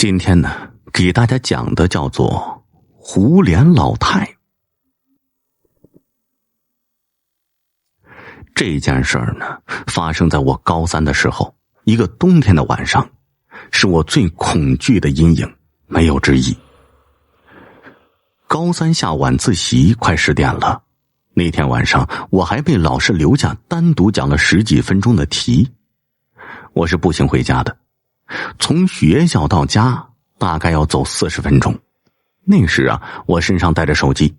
今天呢，给大家讲的叫做胡脸老太。这件事儿呢，发生在我高3的时候，一个冬天的晚上，是我最恐惧的阴影，没有之一。高3下晚自习快10点了，那天晚上我还被老师留下单独讲了10几分钟的题。我是步行回家的，从学校到家大概要走40分钟。那时啊，我身上带着手机，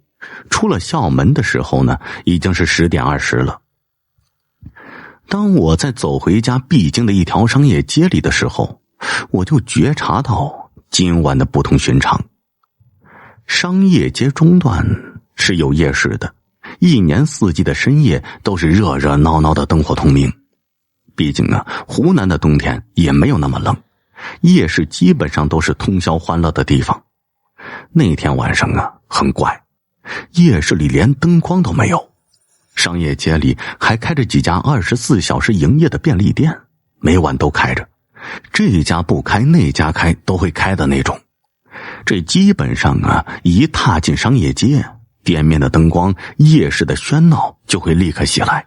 出了校门的时候呢，已经是10点20了。当我在走回家必经的一条商业街里的时候，我就觉察到今晚的不同寻常。商业街中段是有夜市的，一年四季的深夜都是热热闹闹的灯火通明。毕竟啊，湖南的冬天也没有那么冷，夜市基本上都是通宵欢乐的地方。那天晚上啊，很怪，夜市里连灯光都没有，商业街里还开着几家24小时营业的便利店，每晚都开着，这家不开那家开都会开的那种。这基本上啊，一踏进商业街，店面的灯光、夜市的喧闹就会立刻袭来。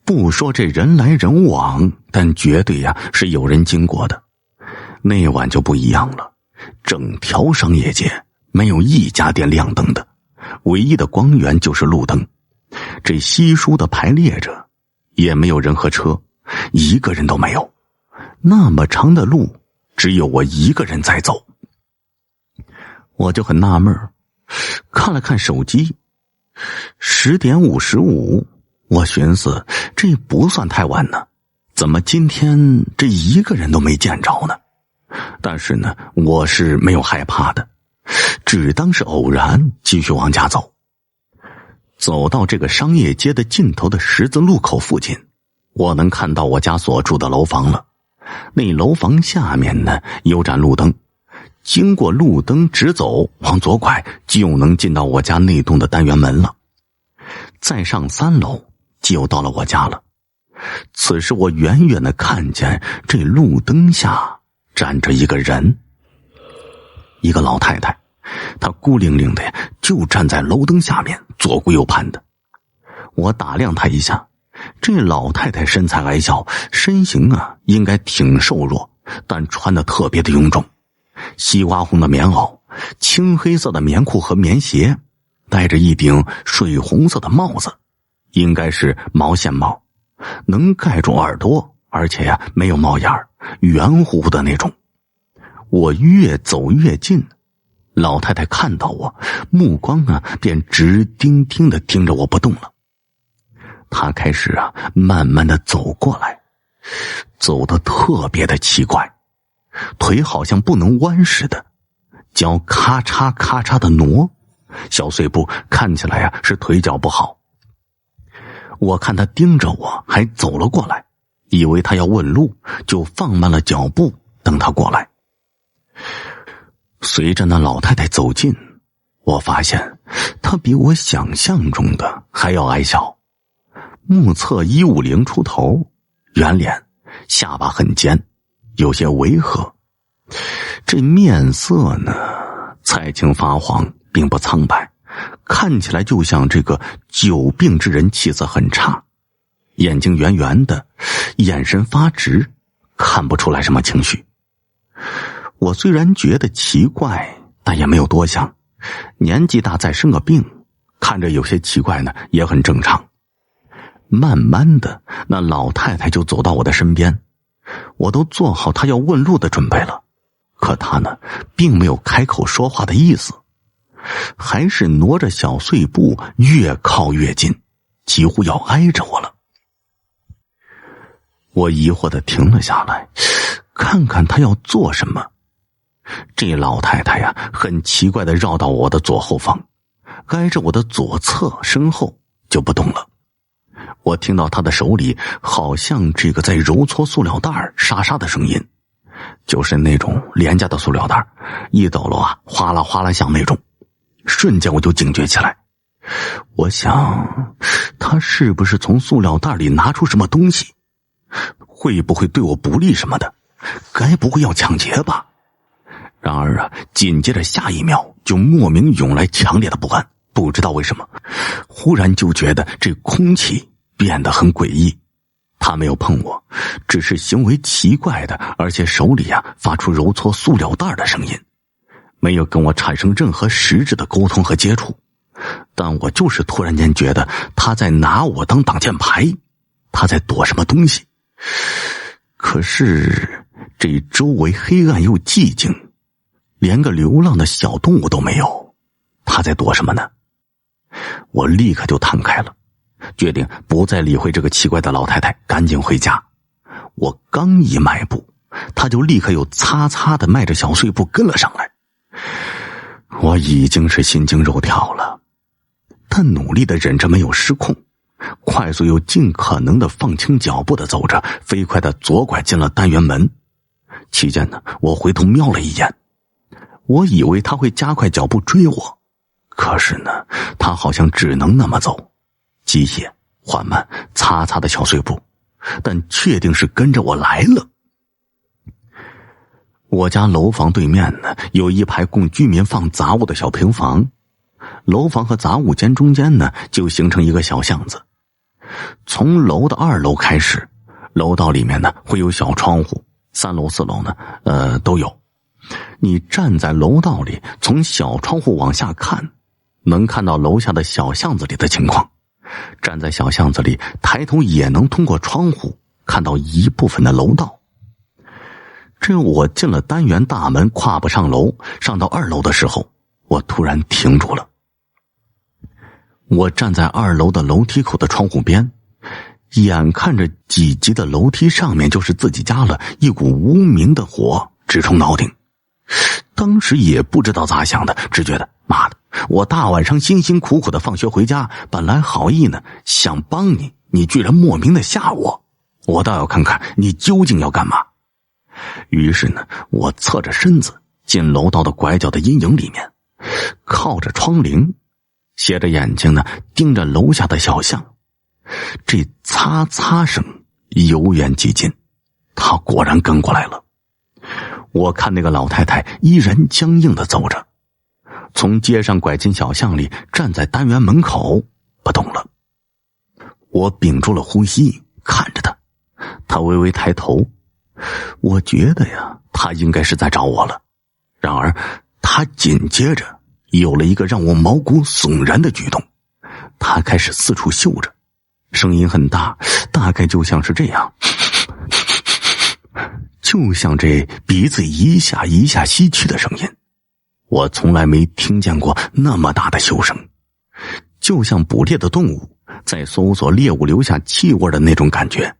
不说这人来人往，但绝对呀，是有人经过的。那晚就不一样了，整条商业街没有一家店亮灯的，唯一的光源就是路灯。这稀疏的排列着，也没有人和车，一个人都没有。那么长的路，只有我一个人在走。我就很纳闷，看了看手机，10点55，我寻思这不算太晚呢，怎么今天这一个人都没见着呢？但是呢，我是没有害怕的，只当是偶然，继续往家走。走到这个商业街的尽头的十字路口附近，我能看到我家所住的楼房了。那楼房下面呢，有盏路灯，经过路灯直走，往左拐就能进到我家那栋的单元门了。再上3楼就到了我家了。此时我远远地看见这路灯下站着一个人，一个老太太，她孤零零的就站在楼灯下面，左顾右盼的。我打量她一下，这老太太身材矮小，身形啊应该挺瘦弱，但穿得特别的臃肿。西瓜红的棉袄，青黑色的棉裤和棉鞋，戴着一顶水红色的帽子，应该是毛线帽，能盖住耳朵，而且呀没有帽檐，圆乎乎的那种。我越走越近，老太太看到我，目光啊便直盯盯的盯着我不动了。她开始啊慢慢的走过来，走得特别的奇怪，腿好像不能弯似的，脚咔嚓咔嚓的挪，小碎步，看起来啊是腿脚不好。我看他盯着我，还走了过来，以为他要问路，就放慢了脚步，等他过来。随着那老太太走近，我发现她比我想象中的还要矮小，目测150出头，圆脸，下巴很尖，有些违和。这面色呢，菜青发黄，并不苍白，看起来就像这个久病之人，气色很差。眼睛圆圆的，眼神发直，看不出来什么情绪。我虽然觉得奇怪，但也没有多想，年纪大再生个病，看着有些奇怪呢，也很正常。慢慢的，那老太太就走到我的身边，我都做好她要问路的准备了，可她呢，并没有开口说话的意思，还是挪着小碎步，越靠越近，几乎要挨着我了。我疑惑地停了下来，看看她要做什么。这老太太呀，很奇怪地绕到我的左后方，挨着我的左侧身后就不动了。我听到她的手里好像这个在揉搓塑料袋，沙沙的声音，就是那种廉价的塑料袋，一抖了啊，哗啦哗啦响那种。瞬间我就警觉起来，我想她是不是从塑料袋里拿出什么东西，会不会对我不利什么的，该不会要抢劫吧？然而啊，紧接着下一秒就莫名涌来强烈的不安，不知道为什么，忽然就觉得这空气变得很诡异。他没有碰我，只是行为奇怪的，而且手里发出揉搓塑料袋的声音，没有跟我产生任何实质的沟通和接触。但我就是突然间觉得他在拿我当挡箭牌，他在躲什么东西。可是这周围黑暗又寂静，连个流浪的小动物都没有，他在躲什么呢？我立刻就弹开了，决定不再理会这个奇怪的老太太，赶紧回家。我刚一迈步，他就立刻又擦擦的迈着小碎步跟了上来。我已经是心惊肉跳了，但努力的忍着没有失控，快速又尽可能的放轻脚步的走着，飞快的左拐进了单元门。期间呢，我回头瞄了一眼，我以为他会加快脚步追我，可是呢，他好像只能那么走，机械缓慢擦擦的小碎步，但确定是跟着我来了。我家楼房对面呢，有一排供居民放杂物的小平房，楼房和杂物间中间呢，就形成一个小巷子。从楼的2楼开始，楼道里面呢会有小窗户，3楼4楼呢都有。你站在楼道里，从小窗户往下看，能看到楼下的小巷子里的情况。站在小巷子里，抬头也能通过窗户看到一部分的楼道。这我进了单元大门，跨不上楼，上到2楼的时候，我突然停住了。我站在2楼的楼梯口的窗户边，眼看着几级的楼梯上面就是自己家了，一股无名的火直冲脑顶。当时也不知道咋想的，只觉得妈的，我大晚上辛辛苦苦的放学回家，本来好意呢，想帮你，你居然莫名的吓我，我倒要看看你究竟要干嘛。于是呢，我侧着身子进楼道的拐角的阴影里面，靠着窗棂，斜着眼睛呢盯着楼下的小巷。这擦擦声由远及近，他果然跟过来了。我看那个老太太依然僵硬的走着，从街上拐进小巷里，站在单元门口不动了。我屏住了呼吸，看着她，她微微抬头，我觉得她应该是在找我了。然而她紧接着有了一个让我毛骨悚然的举动，她开始四处嗅着，声音很大，大概就像是这样，就像这鼻子一下一下吸气的声音。我从来没听见过那么大的嗅声，就像捕猎的动物在搜索猎物留下气味的那种感觉。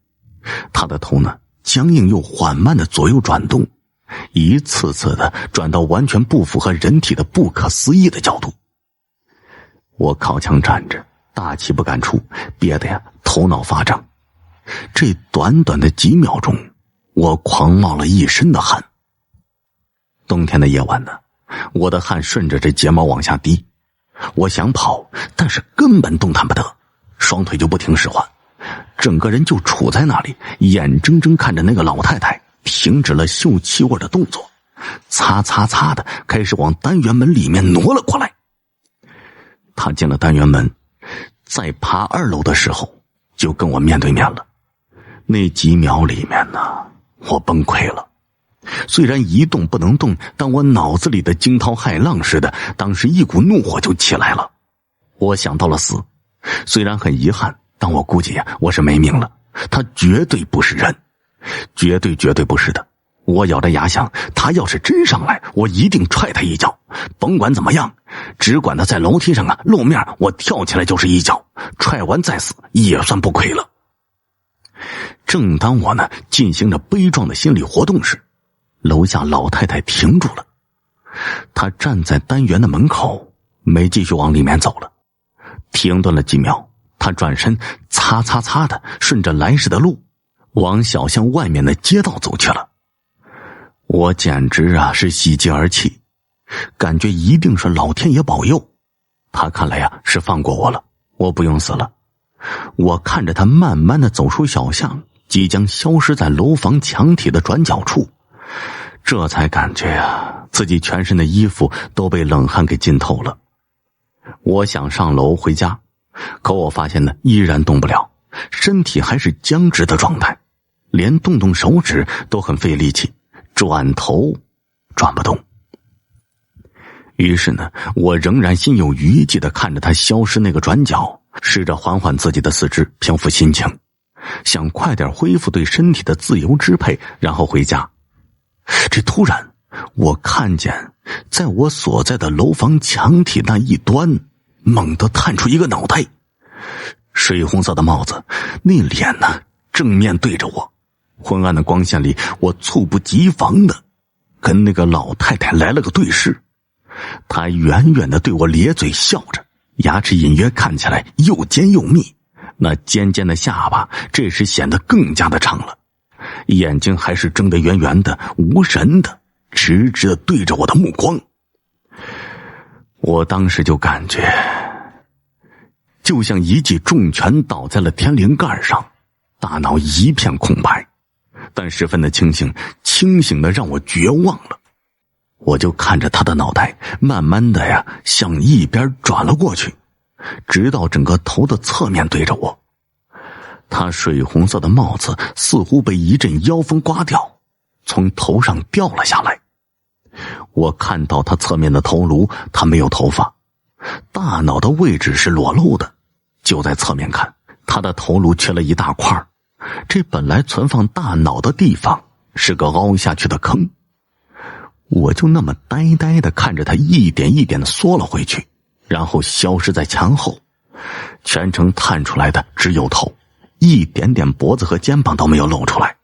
他的头呢，僵硬又缓慢的左右转动，一次次的转到完全不符合人体的不可思议的角度。我靠墙站着，大气不敢出，憋得头脑发胀。这短短的几秒钟，我狂冒了一身的汗。冬天的夜晚呢，我的汗顺着这睫毛往下滴，我想跑，但是根本动弹不得，双腿就不听使唤，整个人就杵在那里，眼睁睁看着那个老太太停止了嗅气味的动作，擦擦擦的开始往单元门里面挪了过来。她进了单元门，在爬2楼的时候就跟我面对面了。那几秒里面呢，我崩溃了。虽然一动不能动，但我脑子里的惊涛骇浪似的，当时一股怒火就起来了。我想到了死，虽然很遗憾，但我估计我是没命了。他绝对不是人，绝对不是的。我咬着牙想，他要是真上来，我一定踹他一脚，甭管怎么样，只管他在楼梯上露面，我跳起来就是一脚，踹完再死也算不亏了。正当我呢进行着悲壮的心理活动时，楼下老太太停住了。她站在单元的门口，没继续往里面走了。停顿了几秒，她转身擦擦擦的顺着来时的路往小巷外面的街道走去了。我简直是喜极而泣，感觉一定是老天爷保佑，他看来是放过我了，我不用死了。我看着他慢慢的走出小巷，即将消失在楼房墙体的转角处。这才感觉啊，自己全身的衣服都被冷汗给浸透了。我想上楼回家，可我发现呢，依然动不了，身体还是僵直的状态，连动动手指都很费力气，转头转不动。于是呢，我仍然心有余悸地看着他消失那个转角，试着缓缓自己的四肢，平复心情，想快点恢复对身体的自由支配，然后回家。这突然我看见在我所在的楼房墙体那一端猛地探出一个脑袋，水红色的帽子，那脸呢正面对着我。昏暗的光线里，我猝不及防的跟那个老太太来了个对视。她远远的对我咧嘴笑着，牙齿隐约看起来又尖又密，那尖尖的下巴这时显得更加的长了，眼睛还是睁得圆圆的，无神的直直的对着我的目光。我当时就感觉就像一记重拳倒在了天灵盖上，大脑一片空白，但十分的清醒，清醒的让我绝望了。我就看着他的脑袋慢慢的呀向一边转了过去，直到整个头的侧面对着我。他水红色的帽子似乎被一阵妖风刮掉，从头上掉了下来。我看到他侧面的头颅，他没有头发，大脑的位置是裸露的，就在侧面看，他的头颅缺了一大块，这本来存放大脑的地方是个凹下去的坑。我就那么呆呆地看着他一点一点地缩了回去，然后消失在墙后，全程探出来的只有头，一点点脖子和肩膀都没有露出来。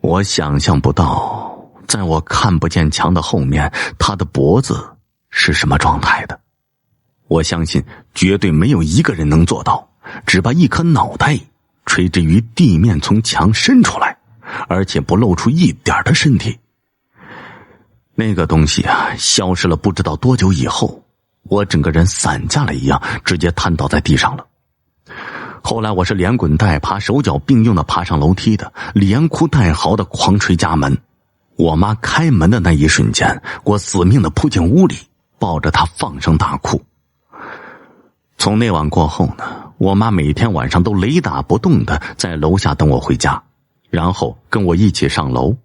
我想象不到在我看不见墙的后面，他的脖子是什么状态的。我相信绝对没有一个人能做到只把一颗脑袋垂直于地面从墙伸出来，而且不露出一点的身体。那个东西啊，消失了不知道多久以后，我整个人散架了一样，直接瘫倒在地上了。后来我是连滚带爬，手脚并用的爬上楼梯的，连哭带嚎的狂捶家门。我妈开门的那一瞬间，我死命的扑进屋里，抱着她放声大哭。从那晚过后呢，我妈每天晚上都雷打不动的在楼下等我回家，然后跟我一起上楼。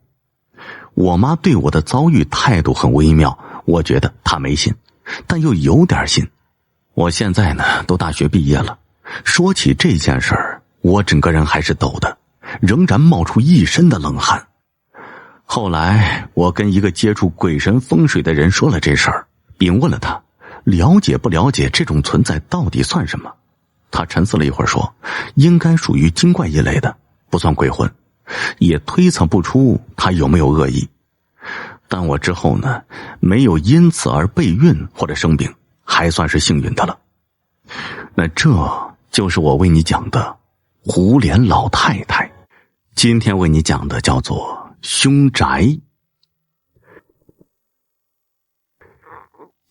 我妈对我的遭遇态度很微妙，我觉得她没信，但又有点信。我现在呢都大学毕业了，说起这件事儿，我整个人还是抖的，仍然冒出一身的冷汗。后来我跟一个接触鬼神风水的人说了这事儿，并问了他了解不了解这种存在到底算什么。他沉思了一会儿说，应该属于精怪一类的，不算鬼魂，也推测不出他有没有恶意。但我之后呢，没有因此而备孕或者生病，还算是幸运的了。那这就是我为你讲的胡脸老太太。今天为你讲的叫做凶宅。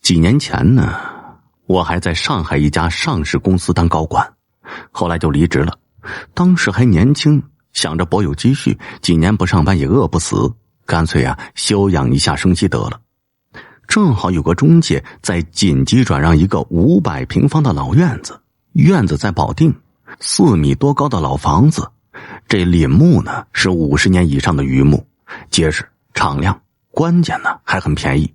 几年前呢，我还在上海一家上市公司当高管，后来就离职了。当时还年轻，想着博有积蓄，几年不上班也饿不死，干脆啊休养一下生息得了。正好有个中介在紧急转让一个500平方的老院子，院子在保定，4米多高的老房子，这林木呢是50年以上的榆木，结实敞亮，关键呢还很便宜。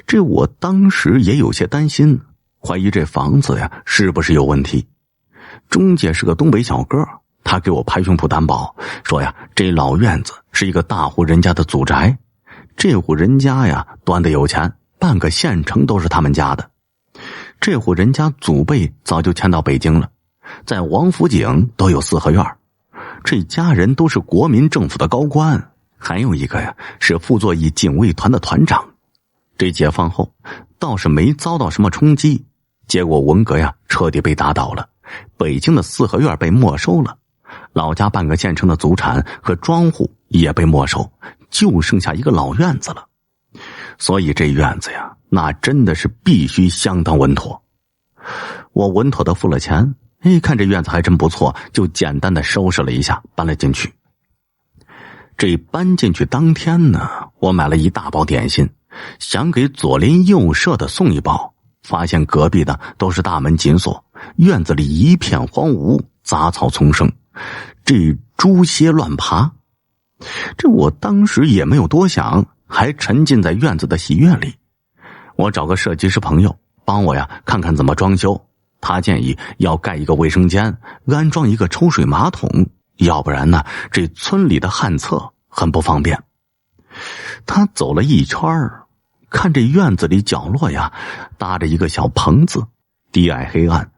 这我当时也有些担心，怀疑这房子呀是不是有问题。中介是个东北小哥，他给我拍胸脯担保，说呀这老院子是一个大户人家的祖宅，这户人家呀端得有钱，半个县城都是他们家的。这户人家祖辈早就迁到北京了，在王府井都有4合院，这家人都是国民政府的高官，还有一个呀是傅作义警卫团的团长。这解放后倒是没遭到什么冲击，结果文革呀彻底被打倒了，北京的4合院被没收了，老家半个县城的祖产和庄户也被没收，就剩下一个老院子了。所以这院子呀，那真的是必须相当稳妥。我稳妥的付了钱，看这院子还真不错，就简单的收拾了一下，搬了进去。这搬进去当天呢，我买了一大包点心，想给左邻右舍的送一包，发现隔壁的都是大门紧锁，院子里一片荒芜，杂草丛生，这猪蝎乱爬。这我当时也没有多想，还沉浸在院子的喜悦里。我找个设计师朋友帮我看看怎么装修，他建议要盖一个卫生间，安装一个抽水马桶，要不然呢，这村里的旱厕很不方便。他走了一圈，看这院子里角落搭着一个小棚子，低矮黑暗，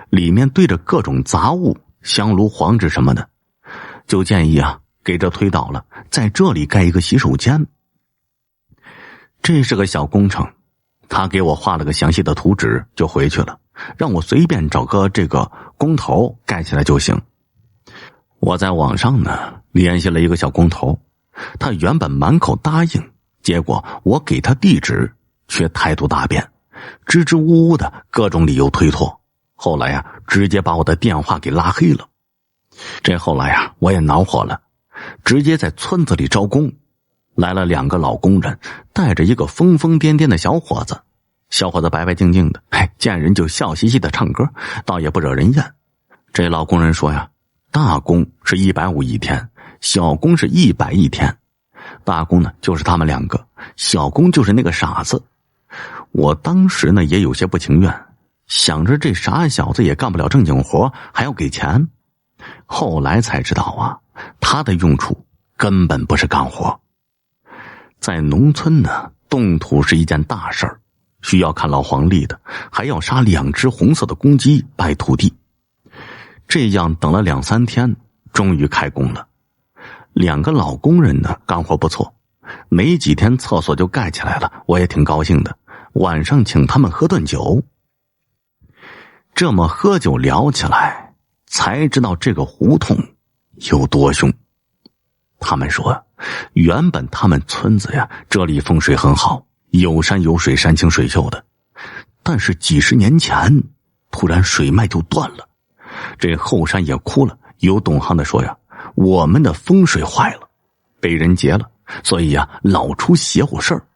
里面堆着各种杂物，香炉黄纸什么的，就建议给这推倒了，在这里盖一个洗手间。这是个小工程，他给我画了个详细的图纸就回去了，让我随便找个这个工头盖起来就行。我在网上呢联系了一个小工头，他原本满口答应，结果我给他地址却态度大变，支支吾吾的各种理由推脱，后来直接把我的电话给拉黑了。这后来我也恼火了，直接在村子里招工，来了2个老工人，带着一个疯疯癫癫的小伙子。小伙子白白净净的，见人就笑嘻嘻的唱歌，倒也不惹人厌。这老工人说大工是150一天，小工是100一天。大工呢就是他们2个，小工就是那个傻子。我当时呢也有些不情愿，想着这傻小子也干不了正经活，还要给钱。后来才知道他的用处根本不是干活。在农村呢，动土是一件大事儿，需要看老黄历的，还要杀2只红色的公鸡拜土地。这样等了2、3天，终于开工了。2个老工人呢干活不错，没几天厕所就盖起来了，我也挺高兴的。晚上请他们喝顿酒。这么喝酒聊起来，才知道这个胡同有多凶。他们说原本他们村子这里风水很好，有山有水，山清水秀的，但是几十年前突然水脉就断了，这后山也枯了。有懂行的说我们的风水坏了，被人劫了，所以老出邪乎事儿。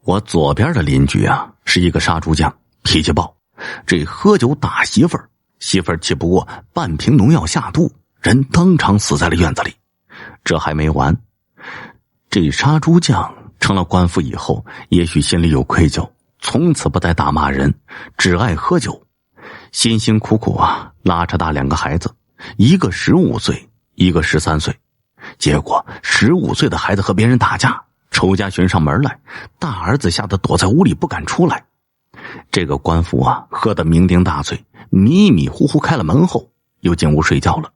我左边的邻居是一个杀猪匠，脾气暴，这喝酒打媳妇儿，媳妇儿气不过，半瓶农药下肚，人当场死在了院子里。这还没完，这杀猪匠成了官府以后，也许心里有愧疚，从此不再大骂人，只爱喝酒，辛辛苦苦拉扯大2个孩子，一个15岁，一个13岁。结果15岁的孩子和别人打架，仇家寻上门来，大儿子吓得躲在屋里不敢出来。这个官府喝得酩酊大醉，迷迷糊糊开了门后又进屋睡觉了。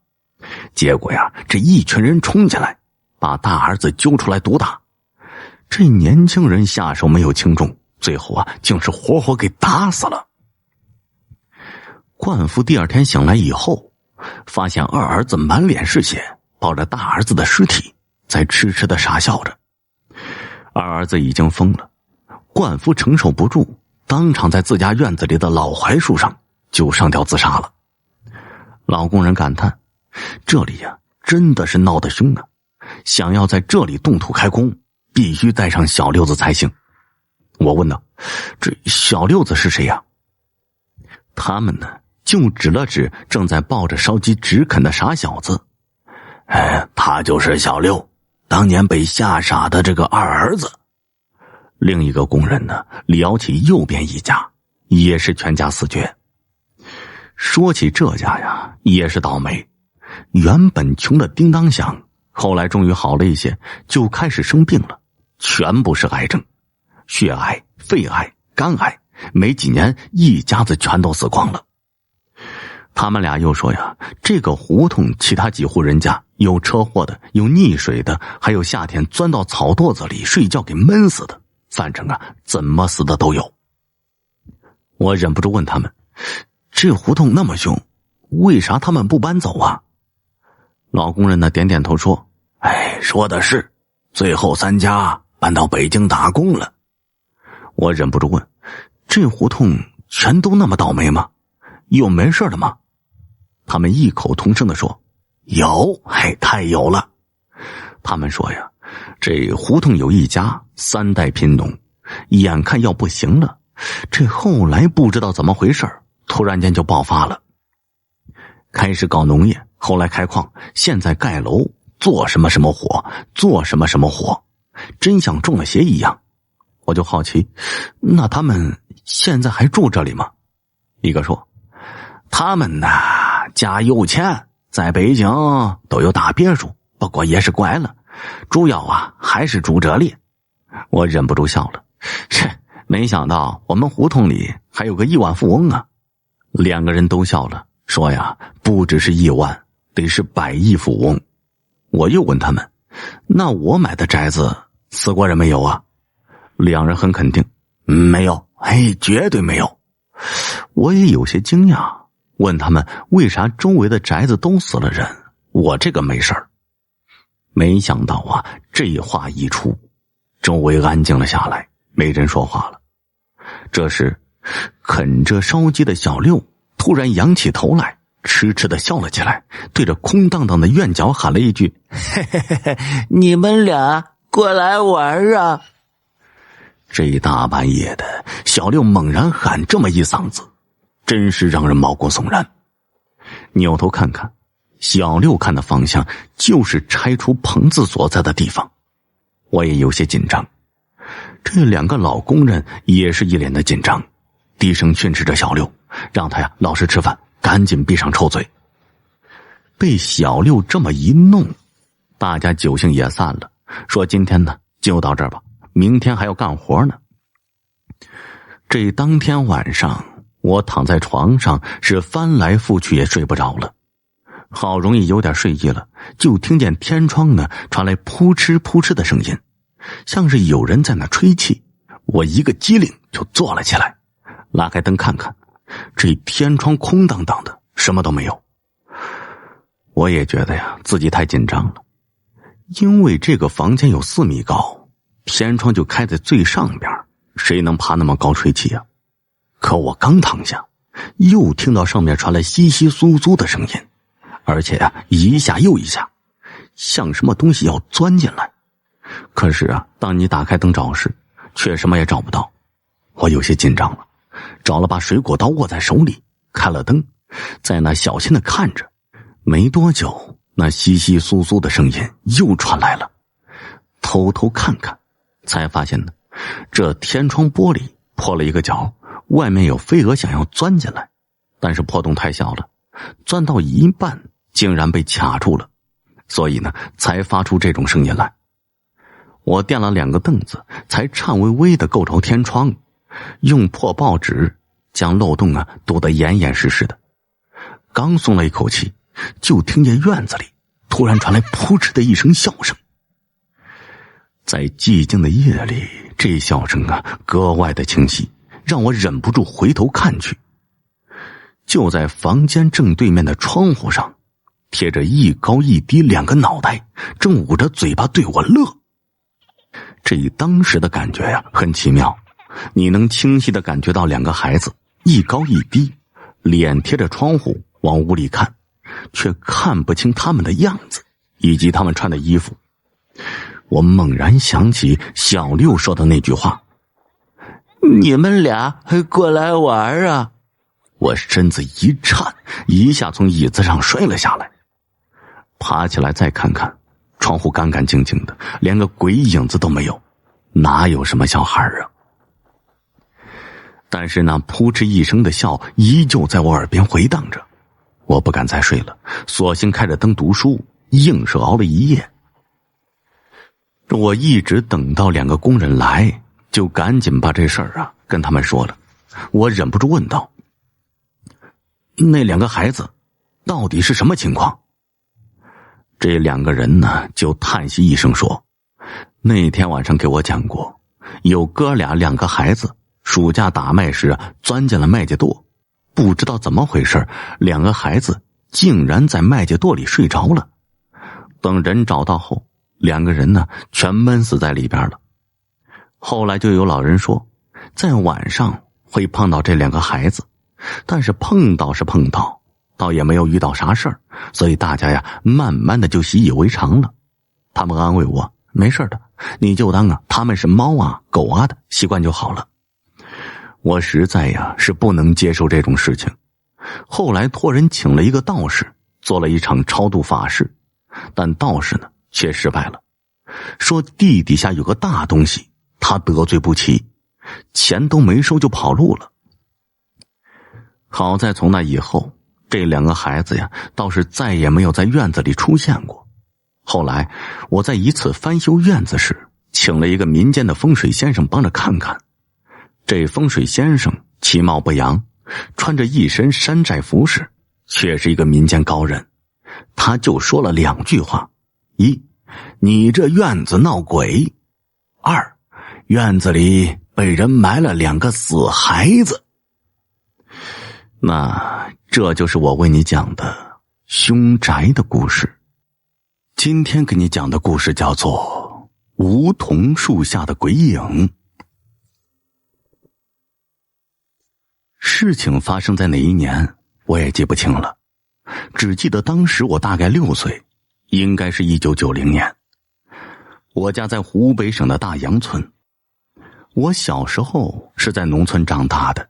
结果这一群人冲进来，把大儿子揪出来毒打。这年轻人下手没有轻重，最后竟是活活给打死了。冠夫第2天醒来以后，发现二儿子满脸是血，抱着大儿子的尸体在痴痴的傻笑着。二儿子已经疯了，冠夫承受不住，当场在自家院子里的老槐树上就上吊自杀了。老工人感叹，这里真的是闹得凶想要在这里动土开工，必须带上小六子才行。我问道，这小六子是谁他们呢就指了指正在抱着烧鸡直啃的傻小子。他就是小六，当年被吓傻的这个二儿子。另一个工人呢聊起右边一家，也是全家死绝。说起这家也是倒霉，原本穷的叮当响，后来终于好了一些，就开始生病了，全部是癌症，血癌、肺癌、肝癌，没几年一家子全都死光了。他们俩又说这个胡同其他几户人家有车祸的，有溺水的，还有夏天钻到草垛子里睡觉给闷死的，反正怎么死的都有。我忍不住问他们，这胡同那么凶，为啥他们不搬走老工人呢点点头说，说的是，最后3家搬到北京打工了。我忍不住问，这胡同全都那么倒霉吗？有没事的吗？他们异口同声地说，有，太有了。他们说呀，这胡同有一家3代贫农，眼看要不行了，这后来不知道怎么回事，突然间就爆发了。开始搞农业，后来开矿，现在盖楼，做什么什么火，做什么什么火，真像中了邪一样。我就好奇，那他们现在还住这里吗？一个说，他们家有钱，在北京都有大别墅，不过也是乖了，主要还是住这里。我忍不住笑了，没想到我们胡同里还有个亿万富翁啊。2个人都笑了，说呀，不只是亿万，得是100亿富翁。我又问他们，那我买的宅子死过人没有啊？2人很肯定，没有，绝对没有。我也有些惊讶，问他们为啥周围的宅子都死了人，我这个没事儿。没想到这话一出，周围安静了下来，没人说话了。这时啃着烧鸡的小六突然仰起头来，痴痴地笑了起来，对着空荡荡的院角喊了一句，嘿嘿嘿嘿，你们俩过来玩啊。这大半夜的，小六猛然喊这么一嗓子，真是让人毛骨悚然。扭头看看，小六看的方向就是拆除棚子所在的地方。我也有些紧张，这2个老工人也是一脸的紧张，低声训斥着小六，让他老实吃饭，赶紧闭上臭嘴。被小六这么一弄，大家酒兴也散了，说今天就到这儿吧，明天还要干活呢。这当天晚上，我躺在床上是翻来覆去也睡不着了。好容易有点睡意了，就听见天窗传来扑哧扑哧的声音，像是有人在那吹气。我一个机灵就坐了起来，拉开灯看看，这天窗空荡荡的，什么都没有。我也觉得自己太紧张了，因为这个房间有4米高，天窗就开在最上边，谁能爬那么高吹气啊？可我刚躺下，又听到上面传来窸窸窣窣的声音，而且一下又一下，像什么东西要钻进来。可是当你打开灯找时，却什么也找不到。我有些紧张了，找了把水果刀握在手里，开了灯，在那小心的看着。没多久，那窸窸窣窣的声音又传来了，偷偷看看，才发现这天窗玻璃破了一个角，外面有飞蛾想要钻进来，但是破洞太小了，钻到一半竟然被卡住了，所以才发出这种声音来。我垫了2个凳子，才颤巍巍地够着天窗，用破报纸将漏洞堵得严严实实的。刚松了一口气，就听见院子里突然传来扑哧的一声笑声。在寂静的夜里，这笑声格外的清晰，让我忍不住回头看去。就在房间正对面的窗户上，贴着一高一低2个脑袋，正捂着嘴巴对我乐。这当时的感觉很奇妙，你能清晰地感觉到2个孩子一高一低，脸贴着窗户往屋里看，却看不清他们的样子以及他们穿的衣服。我猛然想起小六说的那句话，你们俩过来玩啊。我身子一颤，一下从椅子上摔了下来，爬起来再看看，窗户干干净净的，连个鬼影子都没有，哪有什么小孩啊？但是那扑哧一声的笑依旧在我耳边回荡着。我不敢再睡了，索性开着灯读书，硬是熬了一夜。我一直等到2个工人来，就赶紧把这事儿跟他们说了。我忍不住问道，那2个孩子到底是什么情况？这2个人就叹息一声说，那天晚上给我讲过，有哥俩2个孩子暑假打麦时钻进了麦秸垛，不知道怎么回事，2个孩子竟然在麦秸垛里睡着了。等人找到后，2个人全闷死在里边了。后来就有老人说，在晚上会碰到这2个孩子，但是碰到是碰到，倒也没有遇到啥事儿，所以大家慢慢的就习以为常了。他们安慰我，没事的，你就当他们是猫啊狗啊的，习惯就好了。我实在是不能接受这种事情。后来托人请了一个道士，做了一场超度法事，但道士呢却失败了，说地底下有个大东西，他得罪不起，钱都没收就跑路了。好在从那以后，这2个孩子倒是再也没有在院子里出现过。后来我在一次翻修院子时，请了一个民间的风水先生帮着看看。这风水先生其貌不扬，穿着一身山寨服饰，却是一个民间高人。他就说了2句话：一，你这院子闹鬼；二，院子里被人埋了2个死孩子。那这就是我为你讲的凶宅的故事。今天给你讲的故事叫做梧桐树下的鬼影。事情发生在哪一年我也记不清了，只记得当时我大概6岁，应该是1990年。我家在湖北省的大杨村。我小时候是在农村长大的，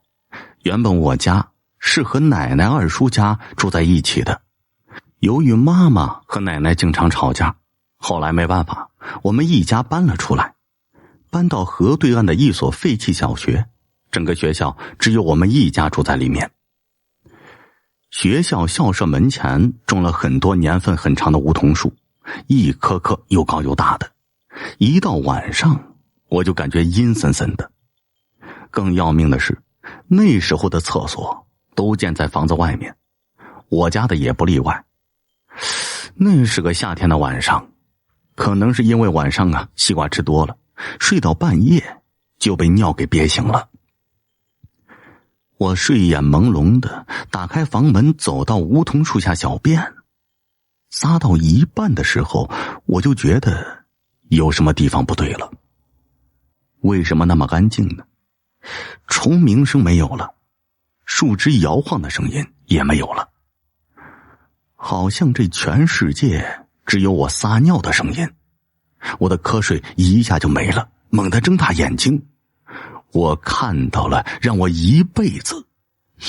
原本我家是和奶奶二叔家住在一起的。由于妈妈和奶奶经常吵架，后来没办法，我们一家搬了出来，搬到河对岸的一所废弃小学，整个学校只有我们一家住在里面。学校校舍门前种了很多年份很长的梧桐树，一棵棵又高又大的，一到晚上我就感觉阴森森的。更要命的是，那时候的厕所都建在房子外面，我家的也不例外。那是个夏天的晚上，可能是因为晚上西瓜吃多了，睡到半夜就被尿给憋醒了。我睡眼朦胧的打开房门，走到梧桐树下小便，撒到一半的时候，我就觉得有什么地方不对了。为什么那么安静呢？虫鸣声没有了，树枝摇晃的声音也没有了，好像这全世界只有我撒尿的声音。我的瞌睡一下就没了，猛地睁大眼睛，我看到了让我一辈子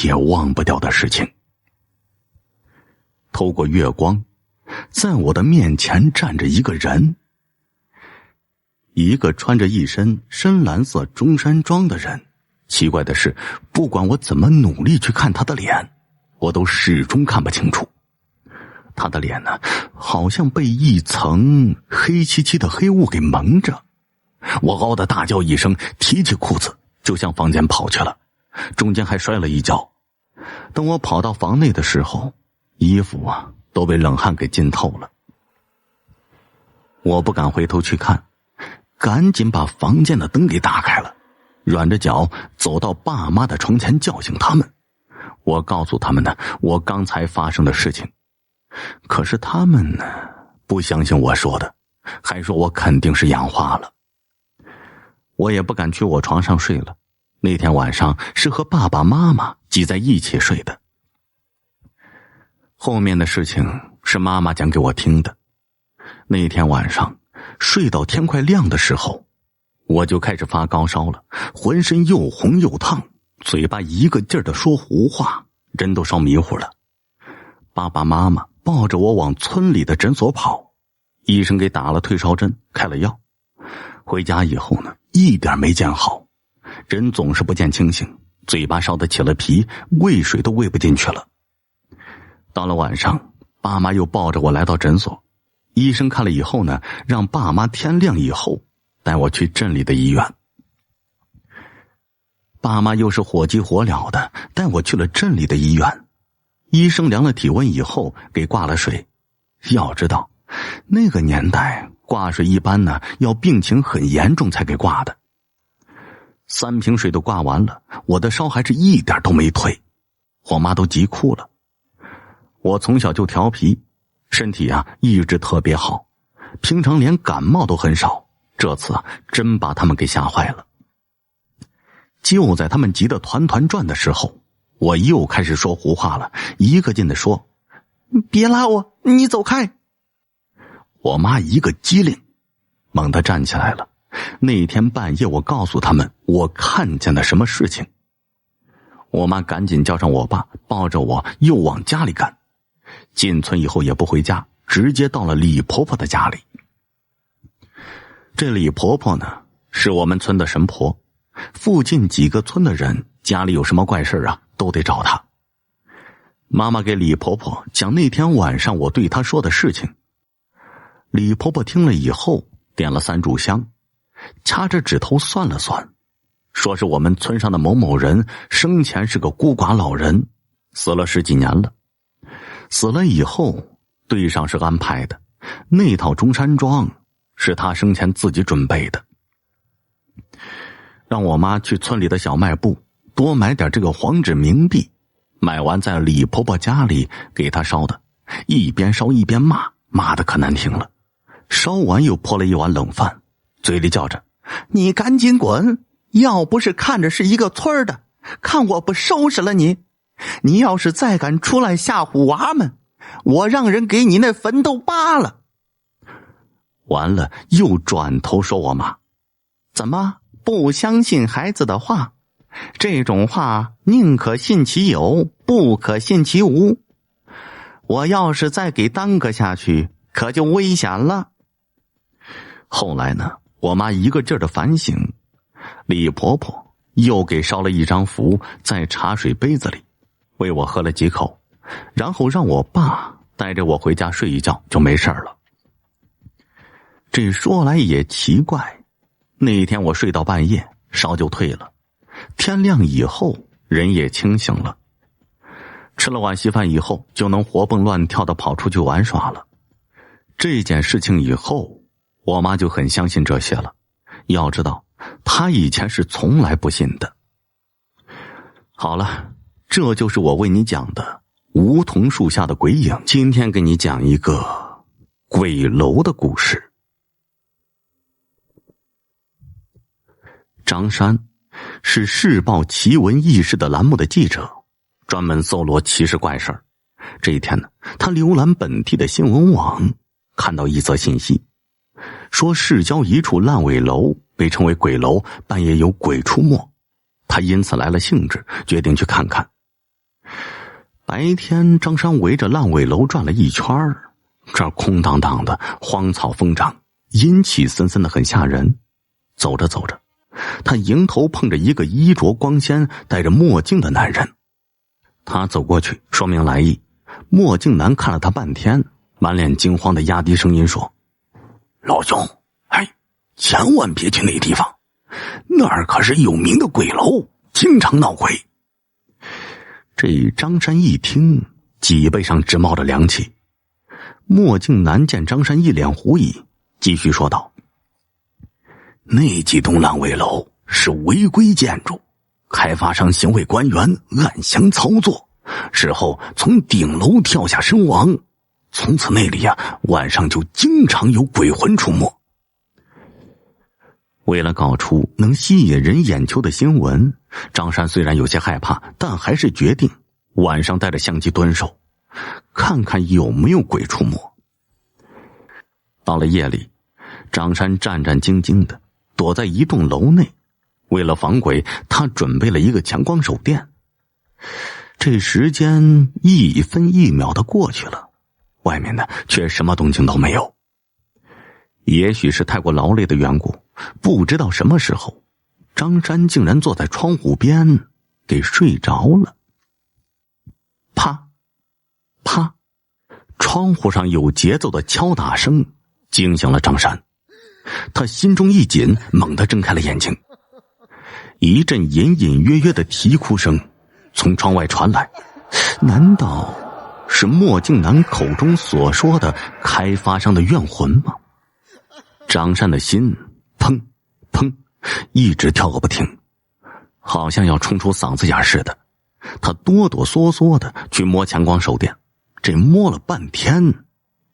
也忘不掉的事情。透过月光，在我的面前站着一个人，一个穿着一身深蓝色中山装的人。奇怪的是，不管我怎么努力去看他的脸，我都始终看不清楚。他的脸好像被一层黑漆漆的黑雾给蒙着。我嗷的大叫一声，提起裤子就向房间跑去了，中间还摔了一跤。等我跑到房内的时候，衣服都被冷汗给浸透了。我不敢回头去看，赶紧把房间的灯给打开了，软着脚走到爸妈的床前叫醒他们。我告诉他们我刚才发生的事情，可是他们不相信我说的，还说我肯定是氧化了。我也不敢去我床上睡了，那天晚上是和爸爸妈妈挤在一起睡的。后面的事情是妈妈讲给我听的。那天晚上睡到天快亮的时候，我就开始发高烧了，浑身又红又烫，嘴巴一个劲儿的说胡话，人都烧迷糊了。爸爸妈妈抱着我往村里的诊所跑，医生给打了退烧针，开了药。回家以后一点没见好，人总是不见清醒，嘴巴烧得起了皮，喂水都喂不进去了。到了晚上，爸妈又抱着我来到诊所，医生看了以后让爸妈天亮以后带我去镇里的医院。爸妈又是火急火燎的带我去了镇里的医院。医生量了体温以后给挂了水。要知道那个年代挂水一般要病情很严重才给挂的。3瓶水都挂完了，我的烧还是一点都没退，我妈都急哭了。我从小就调皮，身体一直特别好，平常连感冒都很少，这次真把他们给吓坏了。就在他们急得团团转的时候，我又开始说胡话了，一个劲地说：别拉我，你走开。我妈一个机灵，猛地站起来了。那天半夜我告诉他们我看见了什么事情。我妈赶紧叫上我爸，抱着我又往家里赶。进村以后也不回家，直接到了李婆婆的家里。这李婆婆呢，是我们村的神婆，附近几个村的人家里有什么怪事啊，都得找她。妈妈给李婆婆讲那天晚上我对她说的事情。李婆婆听了以后点了3炷香，掐着指头算了算，说是我们村上的某某人生前是个孤寡老人，死了10几年了。死了以后对上是安排的，那套中山装是他生前自己准备的，让我妈去村里的小卖部多买点这个黄纸冥币，买完在李婆婆家里给她烧的，一边烧一边骂，骂得可难听了。烧完又泼了一碗冷饭，嘴里叫着你赶紧滚，要不是看着是一个村的，看我不收拾了你，你要是再敢出来吓唬娃们，我让人给你那坟都扒了。完了又转头说我妈，怎么不相信孩子的话？这种话宁可信其有，不可信其无。我要是再给耽搁下去，可就危险了。后来呢，我妈一个劲儿的反省，李婆婆又给烧了一张符在茶水杯子里，喂我喝了几口，然后让我爸带着我回家睡一觉就没事了。这说来也奇怪，那天我睡到半夜，烧就退了，天亮以后人也清醒了，吃了碗稀饭以后就能活蹦乱跳的跑出去玩耍了。这件事情以后我妈就很相信这些了，要知道她以前是从来不信的。好了，这就是我为你讲的梧桐树下的鬼影。今天给你讲一个鬼楼的故事。张山是市报奇闻异事的栏目的记者，专门搜罗奇事怪事儿。这一天呢，他浏览本地的新闻网，看到一则信息，说市郊一处烂尾楼被称为鬼楼，半夜有鬼出没。他因此来了兴致，决定去看看。白天张山围着烂尾楼转了一圈，这儿空荡荡的，荒草疯长，阴气森森的，很吓人。走着走着，他迎头碰着一个衣着光鲜戴着墨镜的男人。他走过去说明来意，墨镜男看了他半天，满脸惊慌的压低声音说，老兄，千万别去那地方，那儿可是有名的鬼楼，经常闹鬼。这张山一听，脊背上直冒着凉气。墨镜男见张山一脸狐疑，继续说道，那几栋烂尾楼是违规建筑，开发商行贿官员暗箱操作，事后从顶楼跳下身亡，从此那里晚上就经常有鬼魂出没。为了搞出能吸引人眼球的新闻，张山虽然有些害怕，但还是决定晚上带着相机蹲守，看看有没有鬼出没。到了夜里，张山战战兢兢的躲在一栋楼内，为了防鬼，他准备了一个强光手电。这时间一分一秒的过去了，外面呢却什么动静都没有。也许是太过劳累的缘故，不知道什么时候，张山竟然坐在窗户边给睡着了。啪啪，窗户上有节奏的敲打声惊醒了张山，他心中一紧，猛地睁开了眼睛。一阵隐隐约约的啼哭声从窗外传来，难道是墨镜男口中所说的开发商的怨魂吗？张山的心砰砰一直跳个不停，好像要冲出嗓子眼似的。他哆哆嗦嗦的去摸强光手电，这摸了半天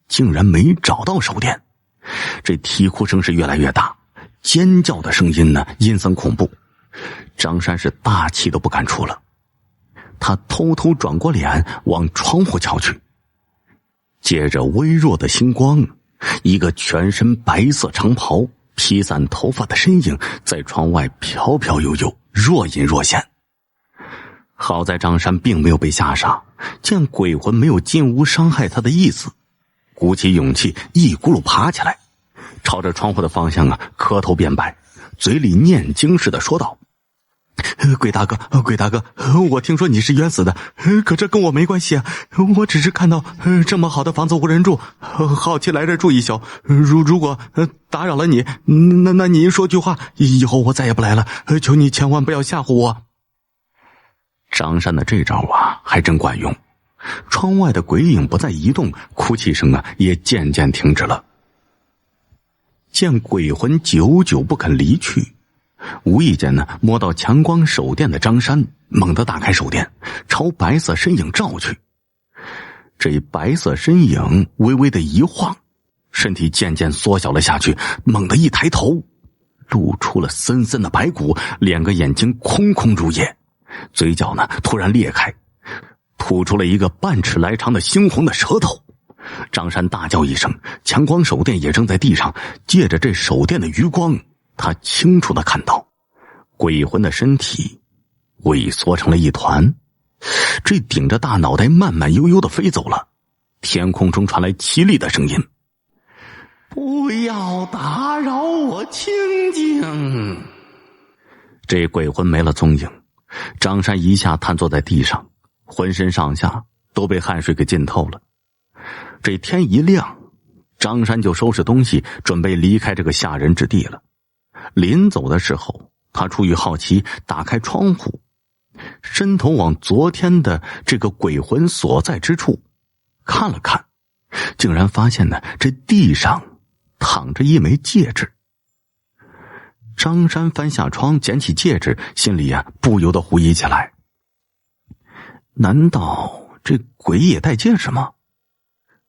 竟然没找到手电。这啼哭声是越来越大，尖叫的声音呢阴森恐怖。张山是大气都不敢出了，他偷偷转过脸往窗户瞧去，借着微弱的星光，一个全身白色长袍、披散头发的身影在窗外飘飘悠悠，若隐若现。好在张山并没有被吓傻，见鬼魂没有进屋伤害他的意思，鼓起勇气一咕噜爬起来，朝着窗户的方向磕头便拜，嘴里念经似的说道：鬼大哥，鬼大哥，我听说你是冤死的，可这跟我没关系啊，我只是看到这么好的房子无人住，好奇来这住一宿，如果打扰了你，那你说句话，以后我再也不来了，求你千万不要吓唬我。张山的这招还真管用，窗外的鬼影不再移动，哭泣声也渐渐停止了。见鬼魂久久不肯离去，无意间摸到强光手电的张山猛地打开手电，朝白色身影照去。这白色身影微微的一晃，身体渐渐缩小了下去，猛地一抬头，露出了森森的白骨，两个眼睛空空如也，嘴角突然裂开，吐出了一个半尺来长的猩红的舌头。张山大叫一声，强光手电也扔在地上，借着这手电的余光，他清楚地看到鬼魂的身体萎缩成了一团，这顶着大脑袋慢慢悠悠地飞走了。天空中传来凄厉的声音：不要打扰我清静。这鬼魂没了踪影，张山一下瘫坐在地上，浑身上下都被汗水给浸透了。这天一亮，张山就收拾东西准备离开这个吓人之地了。临走的时候，他出于好奇打开窗户，伸头往昨天的这个鬼魂所在之处看了看，竟然发现这地上躺着一枚戒指。张山翻下窗捡起戒指，心里不由得狐疑起来，难道这鬼也戴戒指吗？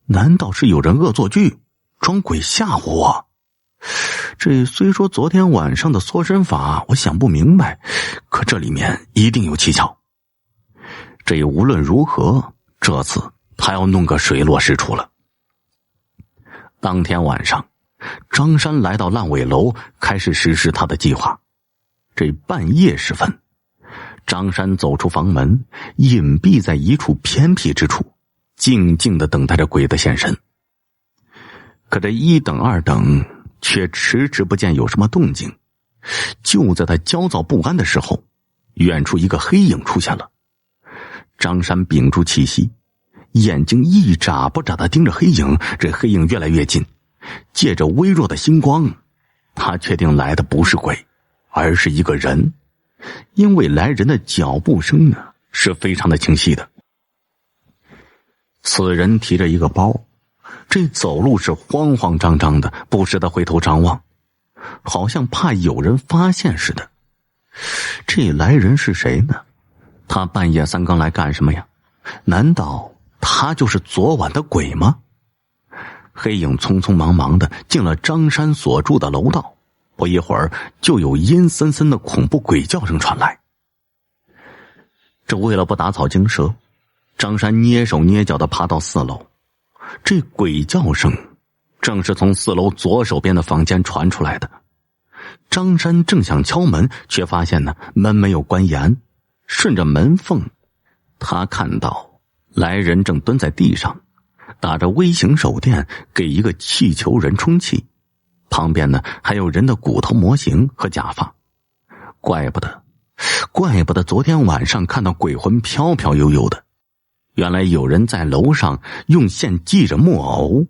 难道是有人恶作剧装鬼吓唬我？这虽说昨天晚上的缩身法我想不明白，可这里面一定有蹊跷。这无论如何，这次他要弄个水落石出了。当天晚上，张山来到烂尾楼，开始实施他的计划。这半夜时分，张山走出房门，隐蔽在一处偏僻之处，静静地等待着鬼的现身。可这一等二等却迟迟不见有什么动静。就在他焦躁不安的时候，远处一个黑影出现了。张山屏住气息，眼睛一眨不眨地盯着黑影，这黑影越来越近，借着微弱的星光，他确定来的不是鬼，而是一个人，因为来人的脚步声是非常的清晰的。此人提着一个包，这走路是慌慌张张的，不时地回头张望，好像怕有人发现似的。这来人是谁呢？他半夜三更来干什么呀？难道他就是昨晚的鬼吗？黑影匆匆忙忙的进了张山所住的楼道，不一会儿就有阴森森的恐怖鬼叫声传来。这为了不打草惊蛇，张山蹑手蹑脚的爬到4楼。这鬼叫声正是从4楼左手边的房间传出来的。张山正想敲门，却发现门没有关严。顺着门缝，他看到来人正蹲在地上，打着微型手电给一个气球人充气，旁边还有人的骨头模型和假发。怪不得昨天晚上看到鬼魂飘飘悠悠的，原来有人在楼上用线系着木偶。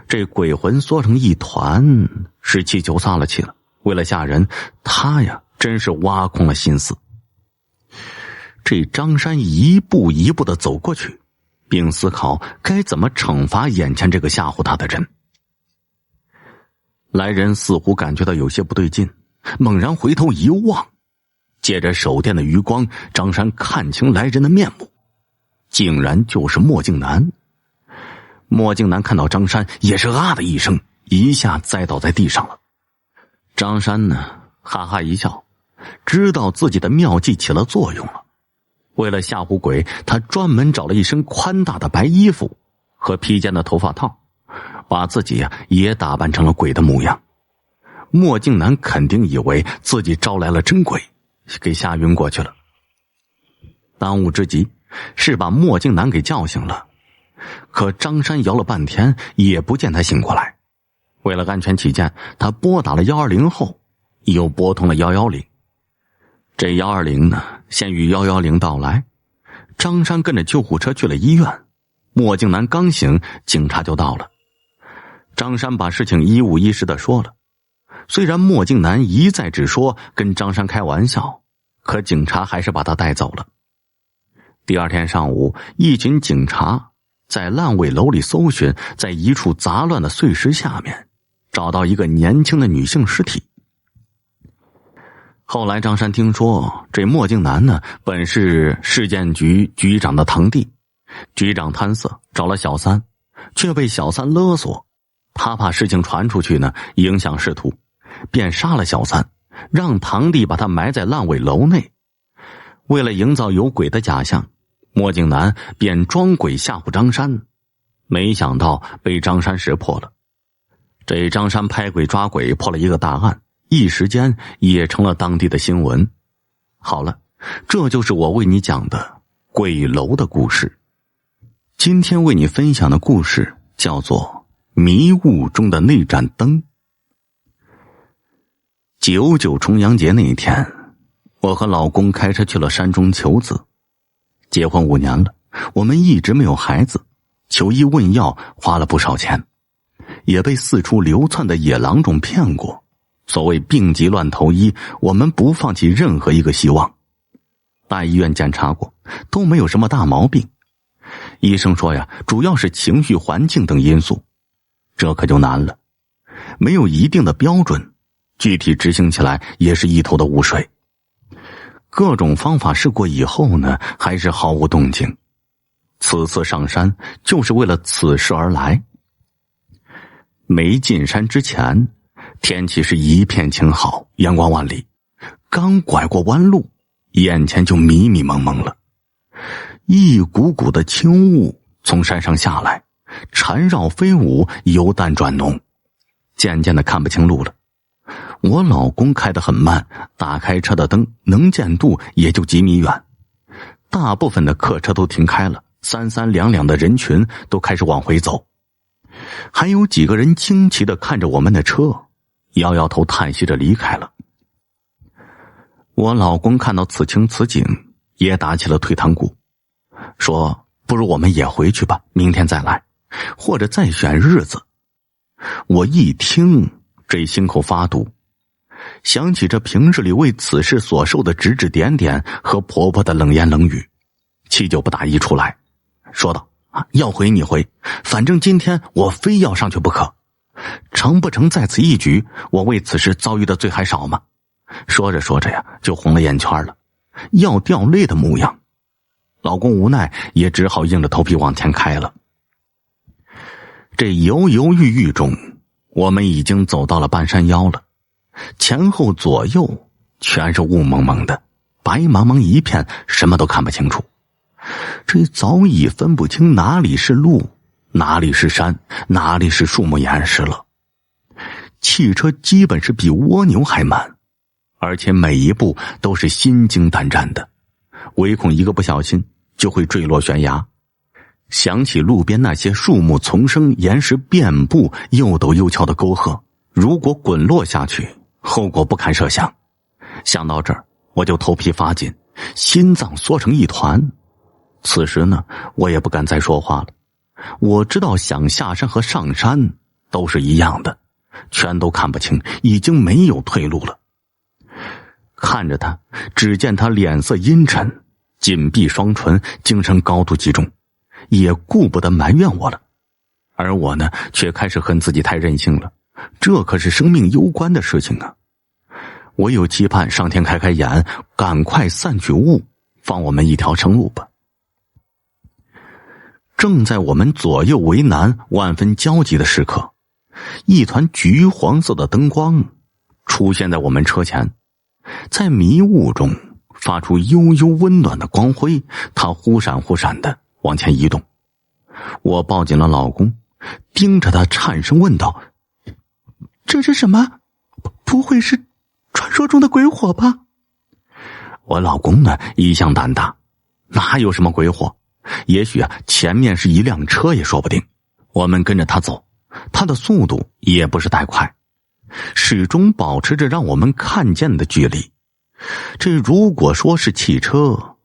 这鬼魂缩成一团，是气球撒了气了。为了吓人，他真是挖空了心思。这张山一步一步地走过去，并思考该怎么惩罚眼前这个吓唬他的人。来人似乎感觉到有些不对劲，猛然回头一望，借着手电的余光，张山看清来人的面目，竟然就是墨镜男。墨镜男看到张山也是啊的一声，一下栽倒在地上了。张山哈哈一笑，知道自己的妙计起了作用了。为了吓唬鬼，他专门找了一身宽大的白衣服和披肩的头发套，把自己也打扮成了鬼的模样。墨镜男肯定以为自己招来了真鬼，给吓晕过去了。当务之急是把墨镜男给叫醒了，可张山摇了半天也不见他醒过来。为了安全起见，他拨打了120后又拨通了110。这120呢，先于110到来，张山跟着救护车去了医院。墨镜男刚醒，警察就到了。张山把事情一五一十的说了，虽然墨镜男一再只说跟张山开玩笑，可警察还是把他带走了。第二天上午，一群警察在烂尾楼里搜寻，在一处杂乱的碎石下面找到一个年轻的女性尸体。后来张山听说，这墨镜男呢，本是市建局局长的堂弟，局长贪色找了小三，却被小三勒索，他怕事情传出去呢，影响仕途，便杀了小三，让堂弟把他埋在烂尾楼内。为了营造有鬼的假象，墨镜男便装鬼吓唬张山，没想到被张山识破了。这张山拍鬼抓鬼破了一个大案，一时间也成了当地的新闻。好了，这就是我为你讲的鬼楼的故事。今天为你分享的故事叫做迷雾中的那盏灯。99重阳节那一天，我和老公开车去了山中求子。结婚5年了，我们一直没有孩子，求医问药花了不少钱，也被四处流窜的野郎中骗过。所谓病急乱投医，我们不放弃任何一个希望。大医院检查过，都没有什么大毛病。医生说呀，主要是情绪环境等因素。这可就难了，没有一定的标准，具体执行起来也是一头的雾水。各种方法试过以后呢，还是毫无动静。此次上山就是为了此事而来。没进山之前，天气是一片晴好，阳光万里。刚拐过弯路，眼前就迷迷蒙蒙了。一股股的轻雾从山上下来，缠绕飞舞，由淡转浓，渐渐的看不清路了。我老公开得很慢，打开车的灯，能见度也就几米远。大部分的客车都停开了，三三两两的人群都开始往回走。还有几个人惊奇地看着我们的车，摇摇头叹息着离开了。我老公看到此情此景，也打起了退堂鼓，说不如我们也回去吧，明天再来，或者再选日子。我一听，这心口发堵，想起这平日里为此事所受的指指点点和婆婆的冷言冷语，气就不打一处来，说道：要回你回，反正今天我非要上去不可，成不成在此一举，我为此事遭遇的罪还少吗？说着说着呀，就红了眼圈了，要掉泪的模样。老公无奈，也只好硬着头皮往前开了。这犹犹豫豫中，我们已经走到了半山腰了，前后左右全是雾蒙蒙的，白茫茫一片，什么都看不清楚。这早已分不清哪里是路，哪里是山，哪里是树木岩石了。汽车基本是比蜗牛还慢，而且每一步都是心惊胆战的，唯恐一个不小心就会坠落悬崖。想起路边那些树木丛生，岩石遍布，又陡又峭的沟壑，如果滚落下去，后果不堪设想。想到这儿，我就头皮发紧，心脏缩成一团。此时呢，我也不敢再说话了。我知道想下山和上山都是一样的，全都看不清，已经没有退路了。看着他，只见他脸色阴沉，紧闭双唇，精神高度集中，也顾不得埋怨我了。而我呢，却开始恨自己太任性了，这可是生命攸关的事情啊！我有期盼上天开开眼，赶快散去雾，放我们一条生路吧。正在我们左右为难、万分焦急的时刻，一团橘黄色的灯光出现在我们车前，在迷雾中发出幽幽温暖的光辉，它忽闪忽闪的往前移动。我抱紧了老公，盯着他颤声问道：“这是什么？不会是传说中的鬼火吧？”我老公呢一向胆大，哪有什么鬼火？也许前面是一辆车也说不定。我们跟着他走，他的速度也不是太快，始终保持着让我们看见的距离。这如果说是汽车，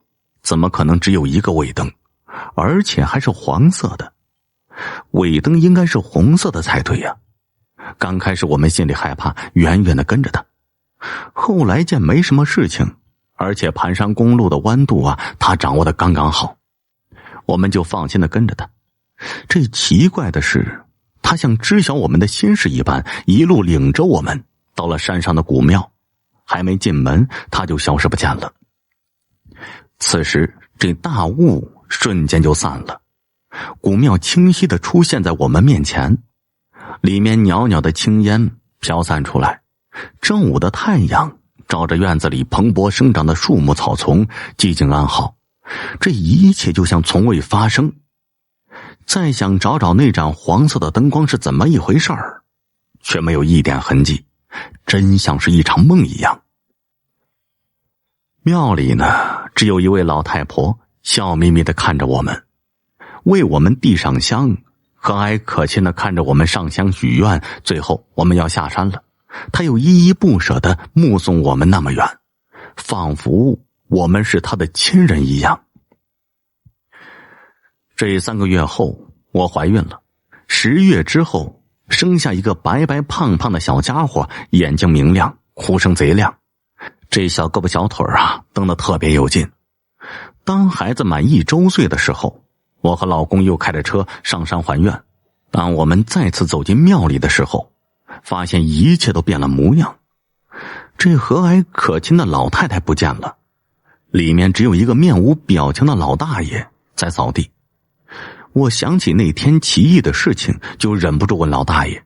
怎么可能只有一个尾灯，而且还是黄色的？尾灯应该是红色的才对呀。刚开始我们心里害怕，远远的跟着他。后来见没什么事情，而且盘山公路的弯度他掌握的刚刚好，我们就放心的跟着他。这奇怪的是，他像知晓我们的心事一般，一路领着我们到了山上的古庙，还没进门他就消失不见了。此时这大雾瞬间就散了，古庙清晰地出现在我们面前，里面袅袅的青烟飘散出来，正午的太阳照着院子里蓬勃生长的树木草丛，寂静安好，这一切就像从未发生。再想找找那盏黄色的灯光是怎么一回事儿，却没有一点痕迹，真像是一场梦一样。庙里呢，只有一位老太婆笑眯眯地看着我们，为我们递上香，和蔼可亲地看着我们上香许愿。最后我们要下山了，她又依依不舍地目送我们那么远，仿佛我们是她的亲人一样。这3个月后，我怀孕了。10月之后，生下一个白白胖胖的小家伙，眼睛明亮，哭声贼亮，这小胳膊小腿蹬得特别有劲。当孩子满1周岁的时候，我和老公又开着车上山还愿。当我们再次走进庙里的时候，发现一切都变了模样。这和蔼可亲的老太太不见了，里面只有一个面无表情的老大爷在扫地。我想起那天奇异的事情，就忍不住问老大爷，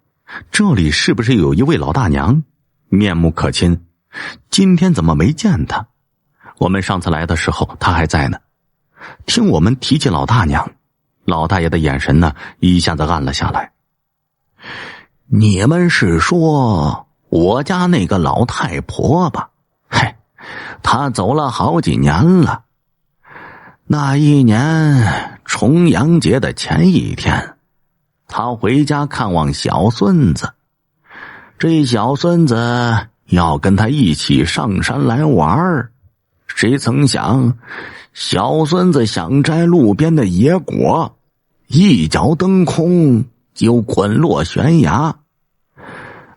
这里是不是有一位老大娘，面目可亲，今天怎么没见她？我们上次来的时候她还在呢。听我们提起老大娘，老大爷的眼神呢一下子暗了下来。你们是说我家那个老太婆吧？嘿，她走了好几年了。那一年重阳节的前一天，他回家看望小孙子，这小孙子要跟他一起上山来玩，谁曾想小孙子想摘路边的野果，一脚蹬空就滚落悬崖。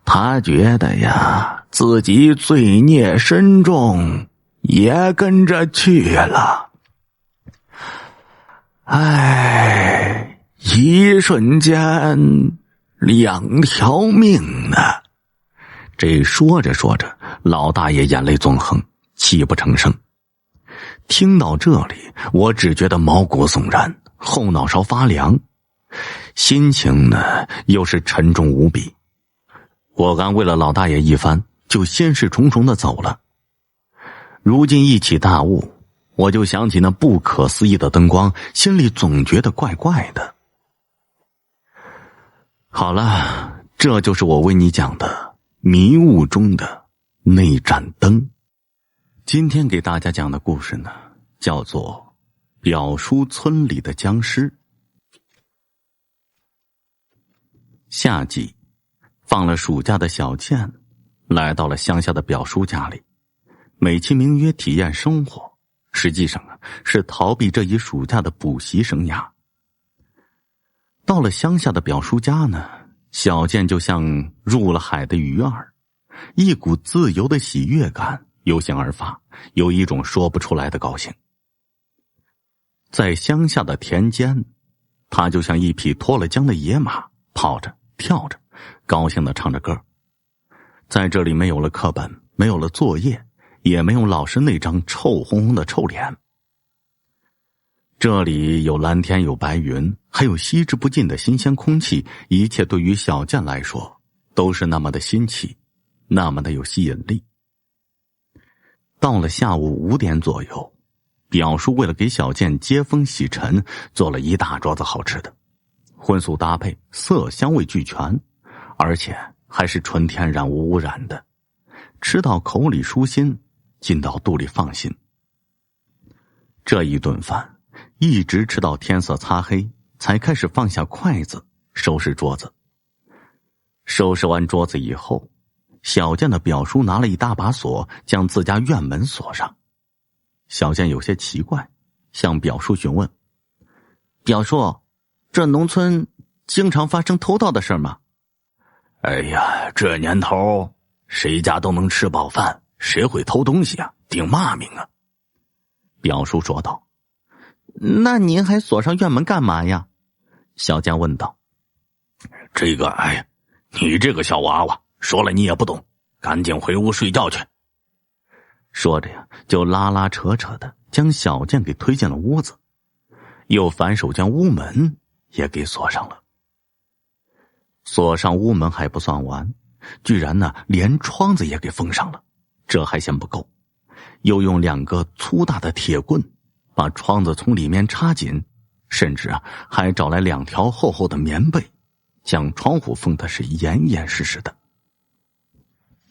他觉得自己罪孽深重，也跟着去了。一瞬间2条命呢。这说着说着，老大爷眼泪纵横，泣不成声。听到这里，我只觉得毛骨悚然，后脑勺发凉，心情呢又是沉重无比。我安慰了老大爷一番，就心事重重的走了。如今一起大雾，我就想起那不可思议的灯光，心里总觉得怪怪的。好了，这就是我为你讲的迷雾中的那盏灯。今天给大家讲的故事呢，叫做表叔村里的僵尸。夏季，放了暑假的小健来到了乡下的表叔家里，美其名曰体验生活，实际上是逃避这一暑假的补习生涯。到了乡下的表叔家呢，小健就像入了海的鱼儿，一股自由的喜悦感由心而发，有一种说不出来的高兴。在乡下的田间，他就像一匹脱了缰的野马，跑着跳着，高兴地唱着歌。在这里没有了课本，没有了作业，也没有老师那张臭烘烘的臭脸。这里有蓝天，有白云，还有吸之不尽的新鲜空气，一切对于小健来说都是那么的新奇，那么的有吸引力。到了下午5点左右，表叔为了给小健接风洗尘，做了一大桌子好吃的。荤素搭配，色香味俱全，而且还是纯天然无污染的，吃到口里舒心，进到肚里放心。这一顿饭一直吃到天色擦黑，才开始放下筷子收拾桌子。收拾完桌子以后，小健的表叔拿了一大把锁将自家院门锁上。小健有些奇怪，向表叔询问：表叔，这农村经常发生偷盗的事吗？哎呀，这年头谁家都能吃饱饭，谁会偷东西啊？顶嘛名啊？表叔说道。那您还锁上院门干嘛呀？小健问道。这个，哎呀，你这个小娃娃，说了你也不懂，赶紧回屋睡觉去。说着呀，就拉拉扯扯的将小健给推进了屋子，又反手将屋门也给锁上了。锁上屋门还不算完，居然呢连窗子也给封上了。这还嫌不够，又用2个粗大的铁棍把窗子从里面插紧，甚至还找来2条厚厚的棉被，将窗户封的是严严实实的。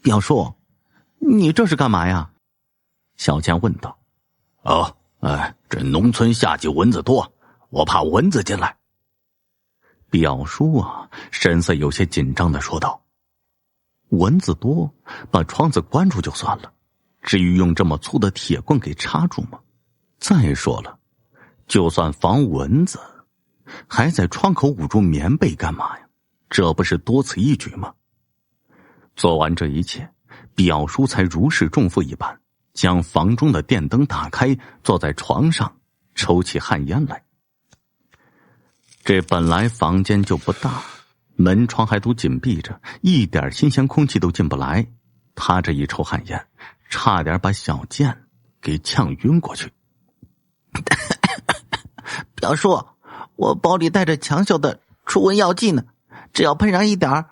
表叔，你这是干嘛呀？小健问道。这农村夏季蚊子多，我怕蚊子进来。表叔神色有些紧张的说道。蚊子多，把窗子关住就算了，至于用这么粗的铁棍给插住吗？再说了，就算防蚊子，还在窗口捂住棉被干嘛呀？这不是多此一举吗？做完这一切，表叔才如释重负一般，将房中的电灯打开，坐在床上抽起旱烟来。这本来房间就不大，门窗还都紧闭着，一点新鲜空气都进不来。他这一抽旱烟，差点把小健给呛晕过去。表叔，我包里带着强效的除蚊药剂呢，只要喷上一点，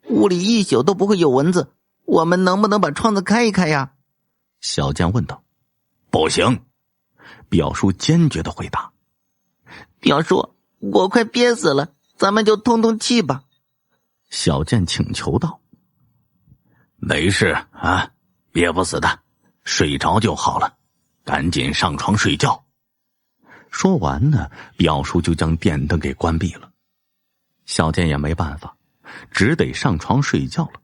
屋里一宿都不会有蚊子。我们能不能把窗子开一开呀？小健问道。不行，表叔坚决的回答。表叔，我快憋死了，咱们就通通气吧。小健请求道。没事啊，憋不死的，睡着就好了，赶紧上床睡觉。说完呢，表叔就将电灯给关闭了。小健也没办法，只得上床睡觉了。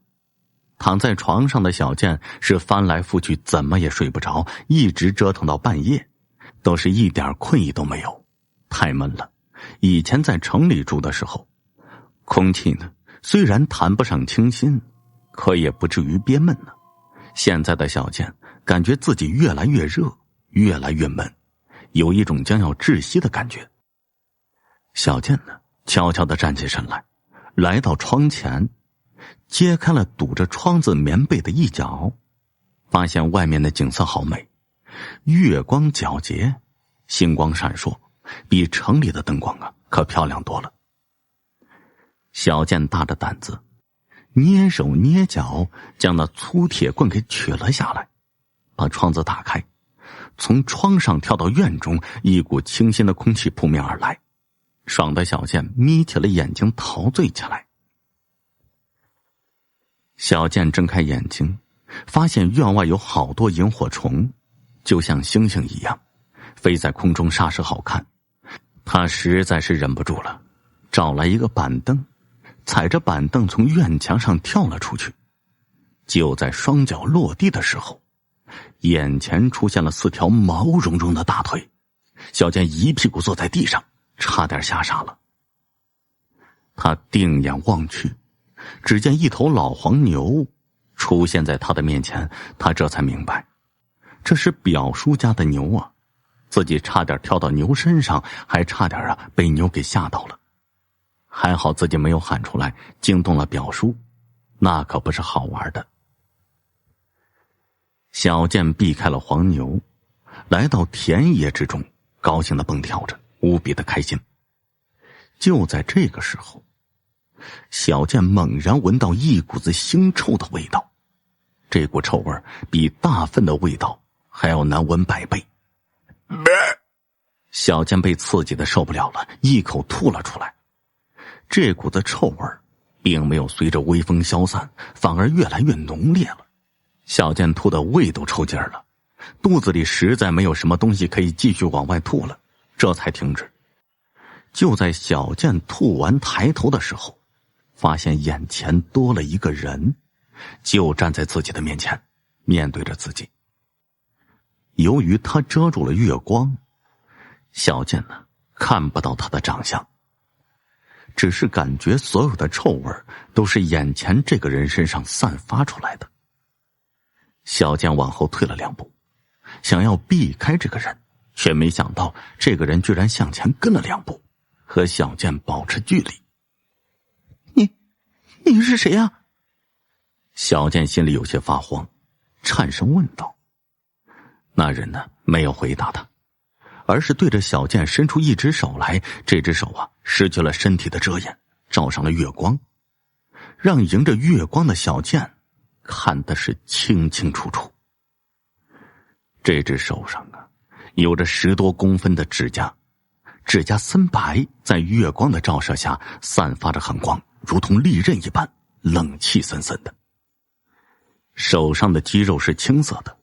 躺在床上的小健是翻来覆去怎么也睡不着，一直折腾到半夜，都是一点困意都没有，太闷了。以前在城里住的时候，空气呢虽然谈不上清新，可也不至于憋闷呢。现在的小健感觉自己越来越热，越来越闷，有一种将要窒息的感觉。小健呢悄悄地站起身来，来到窗前，揭开了堵着窗子棉被的一角，发现外面的景色好美，月光皎洁，星光闪烁，比城里的灯光可漂亮多了。小健大着胆子，捏手捏脚将那粗铁棍给取了下来，把窗子打开，从窗上跳到院中，一股清新的空气扑面而来，爽得小健眯起了眼睛陶醉起来。小健睁开眼睛，发现院外有好多萤火虫，就像星星一样飞在空中，煞是好看。他实在是忍不住了，找来一个板凳，踩着板凳从院墙上跳了出去。就在双脚落地的时候，眼前出现了4条毛茸茸的大腿，小健一屁股坐在地上，差点吓傻了。他定眼望去，只见一头老黄牛出现在他的面前，他这才明白，这是表叔家的牛啊，自己差点跳到牛身上，还差点被牛给吓到了。还好自己没有喊出来，惊动了表叔，那可不是好玩的。小健避开了黄牛，来到田野之中，高兴地蹦跳着，无比的开心。就在这个时候，小健猛然闻到一股子腥臭的味道，这股臭味比大粪的味道还要难闻100倍。小健被刺激的受不了了，一口吐了出来。这股子臭味并没有随着微风消散，反而越来越浓烈了。小健吐的胃都抽筋了，肚子里实在没有什么东西可以继续往外吐了，这才停止。就在小健吐完抬头的时候，发现眼前多了一个人，就站在自己的面前，面对着自己。由于他遮住了月光，小健呢看不到他的长相，只是感觉所有的臭味都是眼前这个人身上散发出来的。小健往后退了2步，想要避开这个人，却没想到这个人居然向前跟了2步，和小健保持距离。你是谁啊？小健心里有些发慌，颤声问道。那人呢没有回答他，而是对着小健伸出一只手来，这只手失去了身体的遮掩，照上了月光，让迎着月光的小健看的是清清楚楚。这只手上有着10多公分的指甲，指甲森白，在月光的照射下散发着寒光，如同利刃一般，冷气森森的。手上的肌肉是青色的，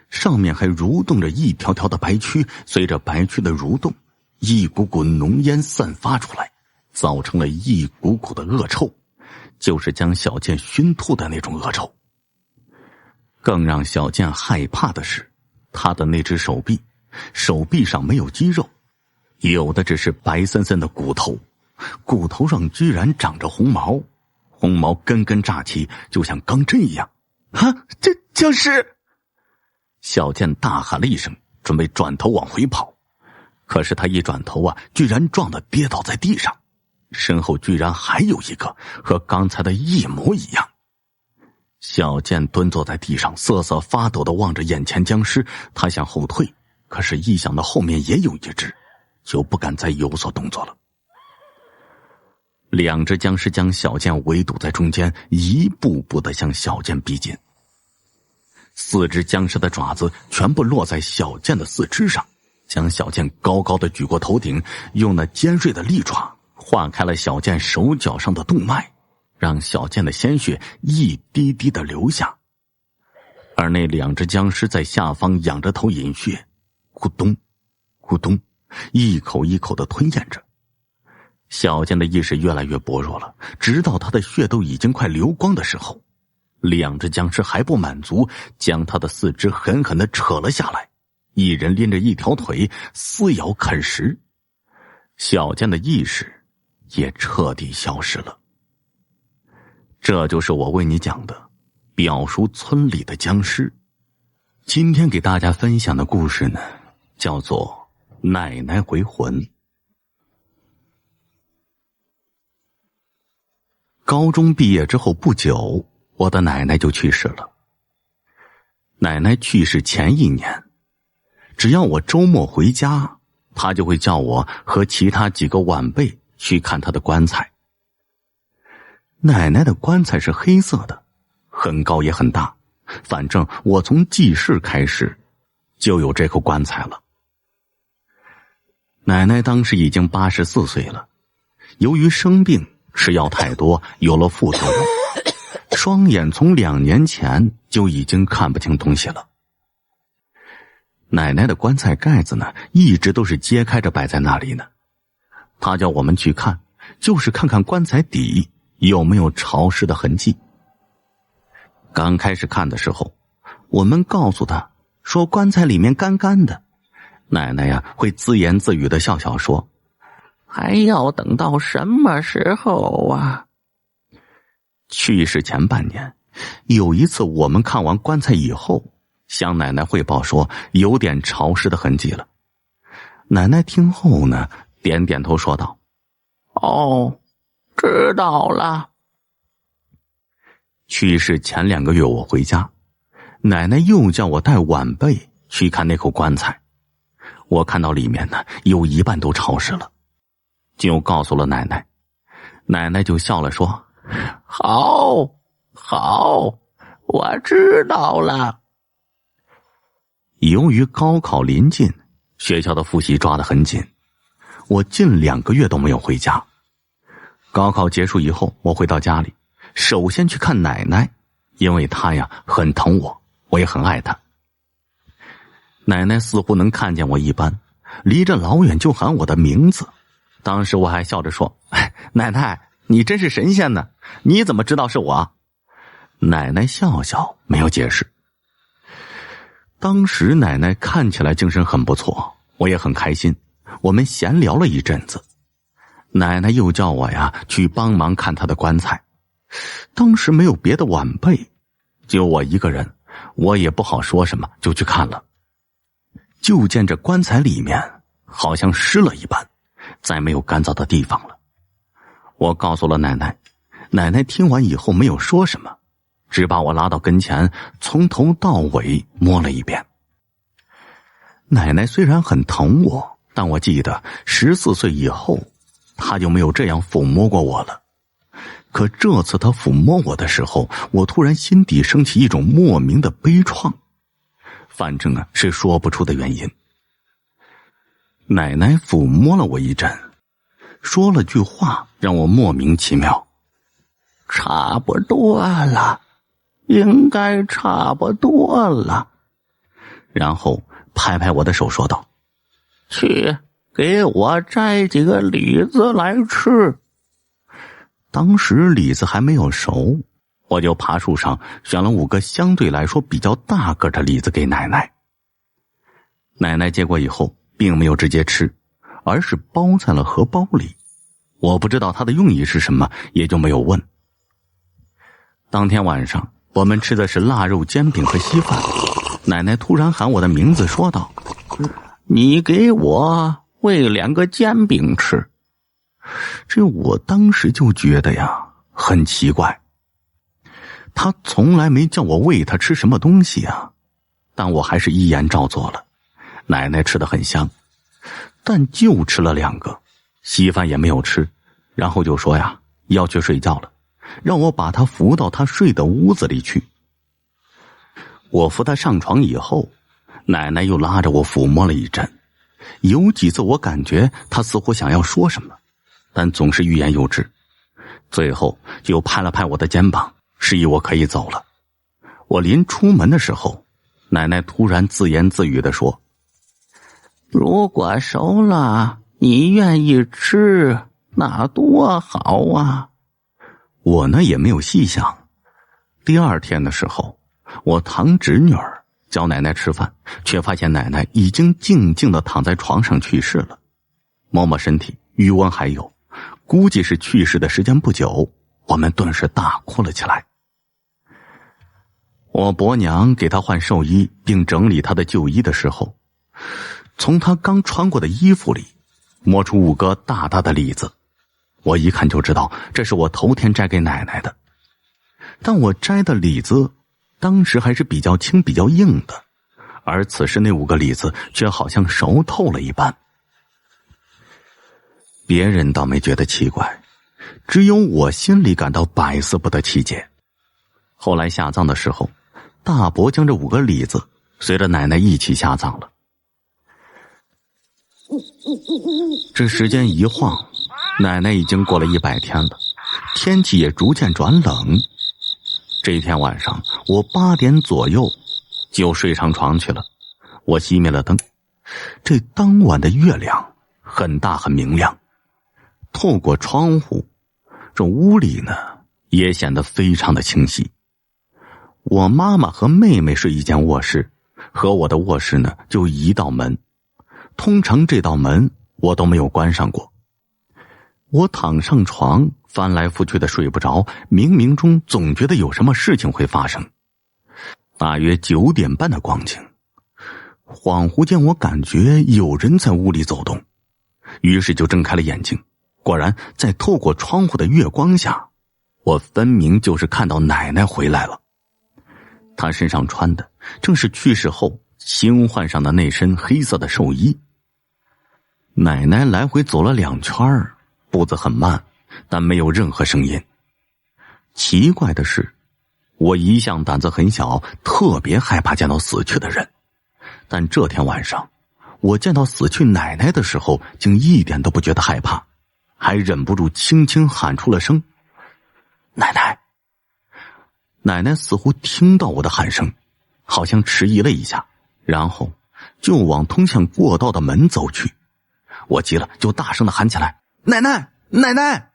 上面还蠕动着一条条的白蛆，随着白蛆的蠕动，一股股浓烟散发出来，造成了一股股的恶臭，就是将小健熏吐的那种恶臭。更让小健害怕的是，他的那只手臂上没有肌肉，有的只是白森森的骨头，骨头上居然长着红毛，红毛根根炸起，就像钢针一样。这僵尸！小健大喊了一声，准备转头往回跑，可是他一转头居然撞得跌倒在地上，身后居然还有一个和刚才的一模一样。小健蹲坐在地上，瑟瑟发抖地望着眼前僵尸，他想后退，可是一想到后面也有一只，就不敢再有所动作了。2只僵尸将小健围堵在中间，一步步地向小健逼近。4只僵尸的爪子全部落在小健的4肢上，将小健高高的举过头顶，用那尖锐的利爪划开了小健手脚上的动脉，让小健的鲜血一滴滴的流下。而那2只僵尸在下方仰着头饮血，咕咚咕咚，一口一口的吞咽着。小健的意识越来越薄弱了，直到他的血都已经快流光的时候，2只僵尸还不满足，将他的4肢狠狠地扯了下来，一人拎着一条腿撕咬啃食。小健的意识也彻底消失了。这就是我为你讲的表叔村里的僵尸。今天给大家分享的故事呢，叫做奶奶回魂。高中毕业之后不久，我的奶奶就去世了。奶奶去世前1年，只要我周末回家，她就会叫我和其他几个晚辈去看她的棺材。奶奶的棺材是黑色的，很高也很大，反正我从记事开始就有这口棺材了。奶奶当时已经84岁了，由于生病吃药太多，有了副作用，双眼从2年前就已经看不清东西了。奶奶的棺材盖子呢，一直都是揭开着摆在那里呢。她叫我们去看，就是看看棺材底有没有潮湿的痕迹。刚开始看的时候，我们告诉她说棺材里面干干的，奶奶会自言自语的笑笑说，还要等到什么时候啊？去世前半年，有一次我们看完棺材以后，向奶奶汇报说有点潮湿的痕迹了。奶奶听后呢，点点头说道，哦，知道了。去世前2个月我回家，奶奶又叫我带晚辈去看那口棺材。我看到里面呢有一半都潮湿了，就告诉了奶奶。奶奶就笑了说，好，我知道了。由于高考临近，学校的复习抓得很紧，我近2个月都没有回家。高考结束以后，我回到家里，首先去看奶奶，因为她呀很疼我，我也很爱她。奶奶似乎能看见我一般，离着老远就喊我的名字。当时我还笑着说：“奶奶，你真是神仙呢，你怎么知道是我？”奶奶笑笑，没有解释。当时奶奶看起来精神很不错，我也很开心，我们闲聊了一阵子。奶奶又叫我呀去帮忙看她的棺材。当时没有别的晚辈，就我一个人，我也不好说什么，就去看了。就见这棺材里面好像湿了一般，再没有干燥的地方了。我告诉了奶奶，奶奶听完以后没有说什么，只把我拉到跟前，从头到尾摸了一遍。奶奶虽然很疼我，但我记得14岁以后她就没有这样抚摸过我了。可这次她抚摸我的时候，我突然心底升起一种莫名的悲怆，反正是说不出的原因。奶奶抚摸了我一阵，说了句话让我莫名其妙：“差不多了，应该差不多了。”然后拍拍我的手说道：“去给我摘几个李子来吃。”当时李子还没有熟，我就爬树上选了5个相对来说比较大个的李子给奶奶。奶奶接过以后并没有直接吃，而是包在了荷包里。我不知道她的用意是什么，也就没有问。当天晚上我们吃的是腊肉煎饼和稀饭。奶奶突然喊我的名字说道：“你给我喂2个煎饼吃。”这我当时就觉得呀很奇怪，她从来没叫我喂她吃什么东西啊，但我还是依言照做了。奶奶吃得很香，但就吃了2个，稀饭也没有吃，然后就说呀要去睡觉了，让我把她扶到她睡的屋子里去。我扶她上床以后，奶奶又拉着我抚摸了一阵，有几次我感觉她似乎想要说什么，但总是欲言又止，最后就拍了拍我的肩膀，示意我可以走了。我临出门的时候，奶奶突然自言自语地说：“如果熟了，你愿意吃，那多好啊。”我呢也没有细想。第2天的时候，我堂侄女儿叫奶奶吃饭，却发现奶奶已经静静地躺在床上去世了。摸摸身体，余温还有，估计是去世的时间不久，我们顿时大哭了起来。我伯娘给她换寿衣并整理她的旧衣的时候，从她刚穿过的衣服里摸出5个大大的李子。我一看就知道这是我头天摘给奶奶的，但我摘的李子当时还是比较轻比较硬的，而此时那5个李子却好像熟透了一般。别人倒没觉得奇怪，只有我心里感到百思不得其解。后来下葬的时候，大伯将这5个李子随着奶奶一起下葬了。这时间一晃，奶奶已经过了100天了，天气也逐渐转冷。这一天晚上，我8点左右就睡上床去了。我熄灭了灯，这当晚的月亮很大很明亮，透过窗户，这屋里呢也显得非常的清晰。我妈妈和妹妹睡一间卧室，和我的卧室呢就一道门，通常这道门我都没有关上过。我躺上床，翻来覆去的睡不着，冥冥中总觉得有什么事情会发生。大约9点半的光景，恍惚间我感觉有人在屋里走动，于是就睁开了眼睛。果然在透过窗户的月光下，我分明就是看到奶奶回来了。她身上穿的正是去世后新换上的那身黑色的寿衣。奶奶来回走了2圈，步子很慢，但没有任何声音。奇怪的是，我一向胆子很小，特别害怕见到死去的人，但这天晚上我见到死去奶奶的时候竟一点都不觉得害怕，还忍不住轻轻喊出了声：“奶奶！”奶奶似乎听到我的喊声，好像迟疑了一下，然后就往通向过道的门走去。我急了，就大声的喊起来：“奶奶，奶奶！”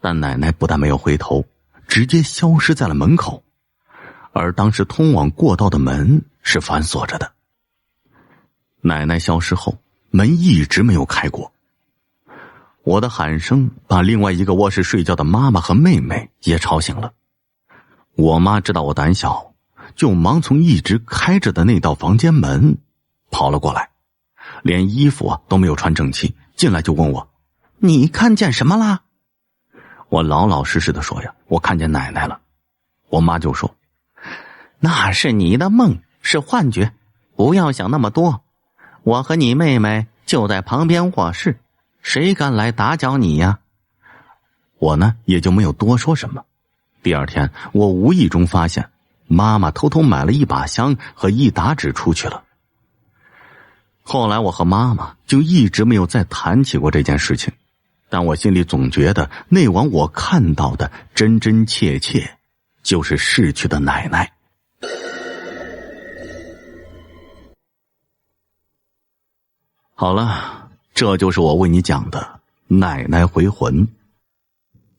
但奶奶不但没有回头，直接消失在了门口，而当时通往过道的门是反锁着的。奶奶消失后，门一直没有开过。我的喊声把另外一个卧室睡觉的妈妈和妹妹也吵醒了。我妈知道我胆小，就忙从一直开着的那道房间门跑了过来，连衣服都没有穿整齐，进来就问我：“你看见什么啦？”我老老实实的说呀，我看见奶奶了。我妈就说：“那是你的梦，是幻觉，不要想那么多。我和你妹妹就在旁边卧室，谁敢来打搅你呀？”我呢也就没有多说什么。第二天，我无意中发现妈妈偷偷买了一把香和一沓纸出去了。后来我和妈妈就一直没有再谈起过这件事情，但我心里总觉得那晚我看到的真真切切就是逝去的奶奶。好了，这就是我为你讲的奶奶回魂。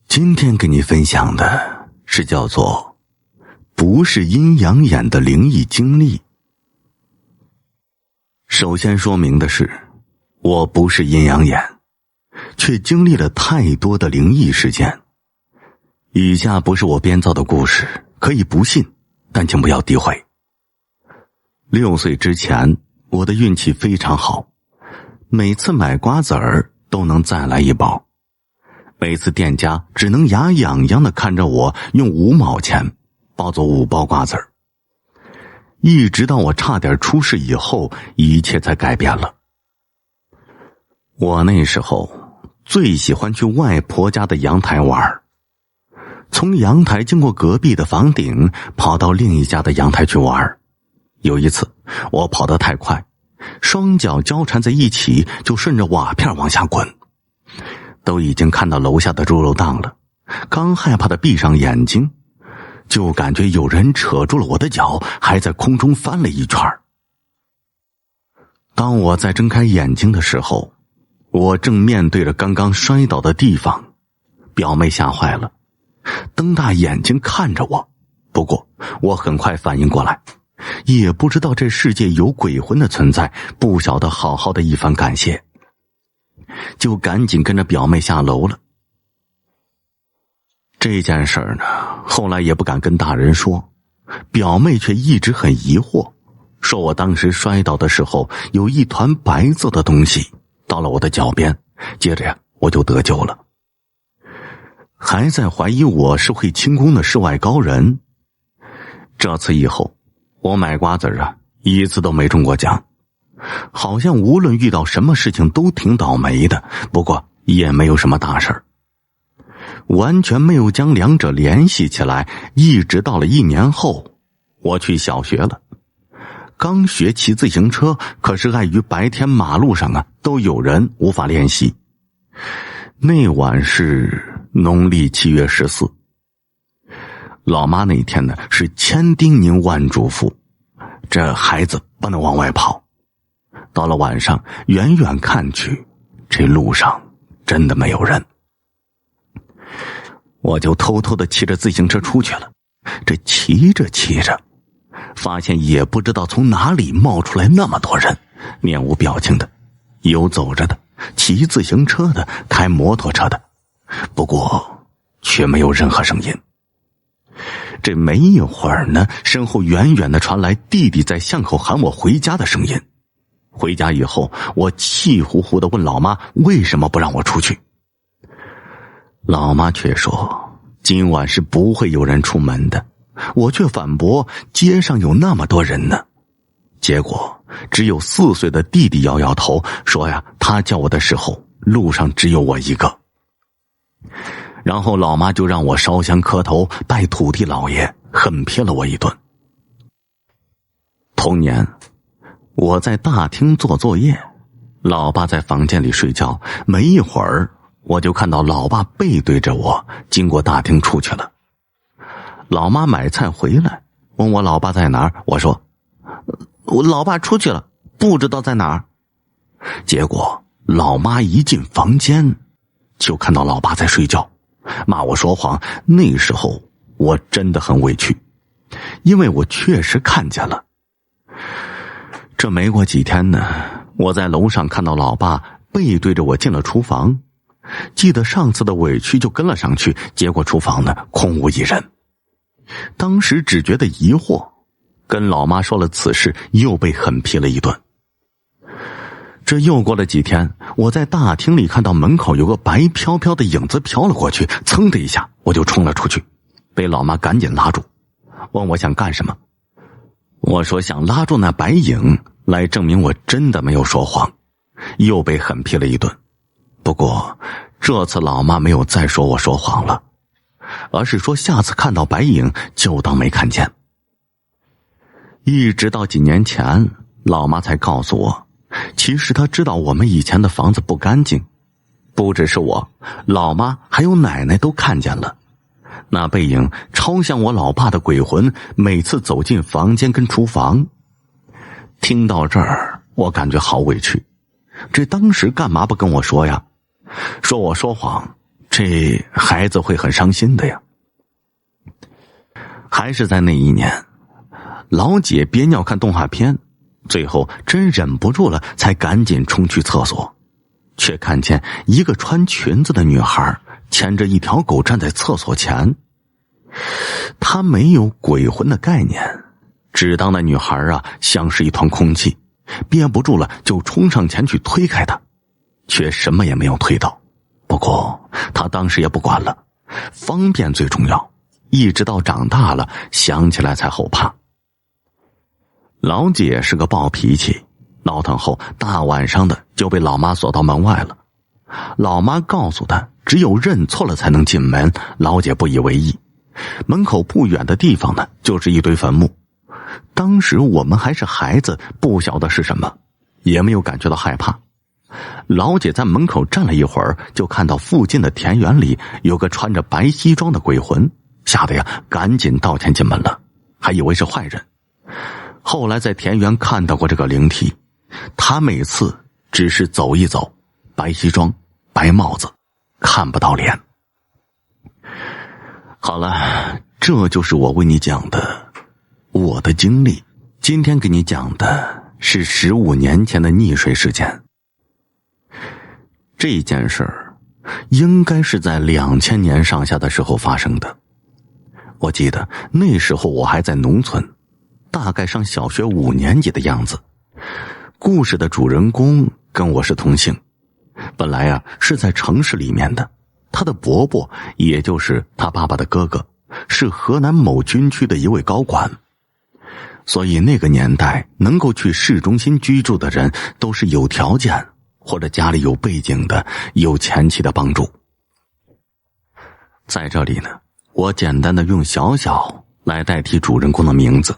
今天给你分享的是叫做不是阴阳眼的灵异经历。首先说明的是，我不是阴阳眼，却经历了太多的灵异事件。以下不是我编造的故事，可以不信，但请不要诋毁。6岁之前，我的运气非常好，每次买瓜子儿都能再来一包，每次店家只能牙痒痒的看着我用5毛钱包走5包瓜子儿。一直到我差点出事以后，一切才改变了。我那时候最喜欢去外婆家的阳台玩，从阳台经过隔壁的房顶，跑到另一家的阳台去玩。有一次我跑得太快，双脚交缠在一起，就顺着瓦片往下滚，都已经看到楼下的猪肉档了，刚害怕的闭上眼睛，就感觉有人扯住了我的脚，还在空中翻了一圈。当我再睁开眼睛的时候，我正面对着刚刚摔倒的地方。表妹吓坏了，瞪大眼睛看着我，不过我很快反应过来，也不知道这世界有鬼魂的存在，不晓得好好的一番感谢，就赶紧跟着表妹下楼了。这件事儿呢，后来也不敢跟大人说，表妹却一直很疑惑，说我当时摔倒的时候有一团白色的东西到了我的脚边，接着呀我就得救了。还在怀疑我是会轻功的世外高人。这次以后，我买瓜子啊一次都没中过奖，好像无论遇到什么事情都挺倒霉的，不过也没有什么大事儿，完全没有将两者联系起来。一直到了1年后，我去小学了，刚学骑自行车，可是碍于白天马路上都有人，无法练习。那晚是农历7月14，老妈那天呢是千叮咛万嘱咐，这孩子不能往外跑。到了晚上，远远看去，这路上真的没有人，我就偷偷的骑着自行车出去了。这骑着骑着，发现也不知道从哪里冒出来那么多人，面无表情的，有走着的，骑自行车的，开摩托车的，不过却没有任何声音。这没一会儿呢，身后远远的传来弟弟在巷口喊我回家的声音。回家以后，我气呼呼的问老妈为什么不让我出去。老妈却说今晚是不会有人出门的，我却反驳街上有那么多人呢。结果只有4岁的弟弟摇摇头，说呀他叫我的时候路上只有我一个。然后老妈就让我烧香磕头拜土地老爷，狠撇了我一顿。同年我在大厅做作业，老爸在房间里睡觉，没一会儿我就看到老爸背对着我经过大厅出去了。老妈买菜回来，问我老爸在哪儿，我说我老爸出去了，不知道在哪儿。结果老妈一进房间就看到老爸在睡觉，骂我说谎。那时候我真的很委屈，因为我确实看见了。这没过几天呢，我在楼上看到老爸背对着我进了厨房，记得上次的委屈就跟了上去，结果厨房呢空无一人。当时只觉得疑惑，跟老妈说了此事，又被狠批了一顿。这又过了几天，我在大厅里看到门口有个白飘飘的影子飘了过去，噌的一下我就冲了出去，被老妈赶紧拉住，问我想干什么。我说想拉住那白影来证明我真的没有说谎，又被狠批了一顿。不过这次老妈没有再说我说谎了，而是说下次看到白影就当没看见。一直到几年前，老妈才告诉我，其实她知道我们以前的房子不干净，不只是我，老妈还有奶奶都看见了。那背影超像我老爸的鬼魂，每次走进房间跟厨房。听到这儿，我感觉好委屈，这当时干嘛不跟我说呀？说我说谎，这孩子会很伤心的呀。还是在那一年，老姐憋尿看动画片，最后真忍不住了，才赶紧冲去厕所，却看见一个穿裙子的女孩牵着一条狗站在厕所前。她没有鬼魂的概念，只当那女孩像是一团空气，憋不住了就冲上前去推开她，却什么也没有推到。不过她当时也不管了，方便最重要，一直到长大了想起来才后怕。老姐是个暴脾气，闹腾后大晚上的就被老妈锁到门外了。老妈告诉她只有认错了才能进门，老姐不以为意。门口不远的地方呢，就是一堆坟墓。当时我们还是孩子，不晓得是什么，也没有感觉到害怕。老姐在门口站了一会儿，就看到附近的田园里有个穿着白西装的鬼魂，吓得赶紧道歉进门了，还以为是坏人。后来在田园看到过这个灵体，他每次只是走一走，白西装白帽子，看不到脸。好了，这就是我为你讲的我的经历。今天给你讲的是15年前的溺水事件。这件事儿应该是在2000年上下的时候发生的。我记得那时候我还在农村，大概上小学5年级的样子。故事的主人公跟我是同姓，本来是在城市里面的，他的伯伯也就是他爸爸的哥哥是河南某军区的一位高管，所以那个年代能够去市中心居住的人都是有条件或者家里有背景的，有前妻的帮助。在这里呢，我简单的用小小来代替主人公的名字。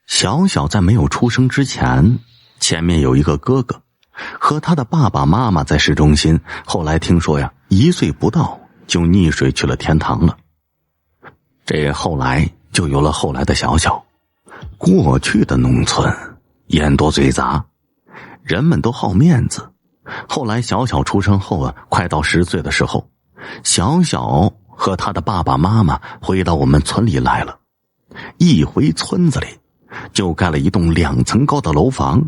小小在没有出生之前，前面有一个哥哥，和他的爸爸妈妈在市中心，后来听说1岁不到就溺水去了天堂了。这后来就有了后来的小小。过去的农村烟多嘴杂，人们都好面子。后来小小出生后快到10岁的时候，小小和他的爸爸妈妈回到我们村里来了。一回村子里就盖了一栋2层高的楼房，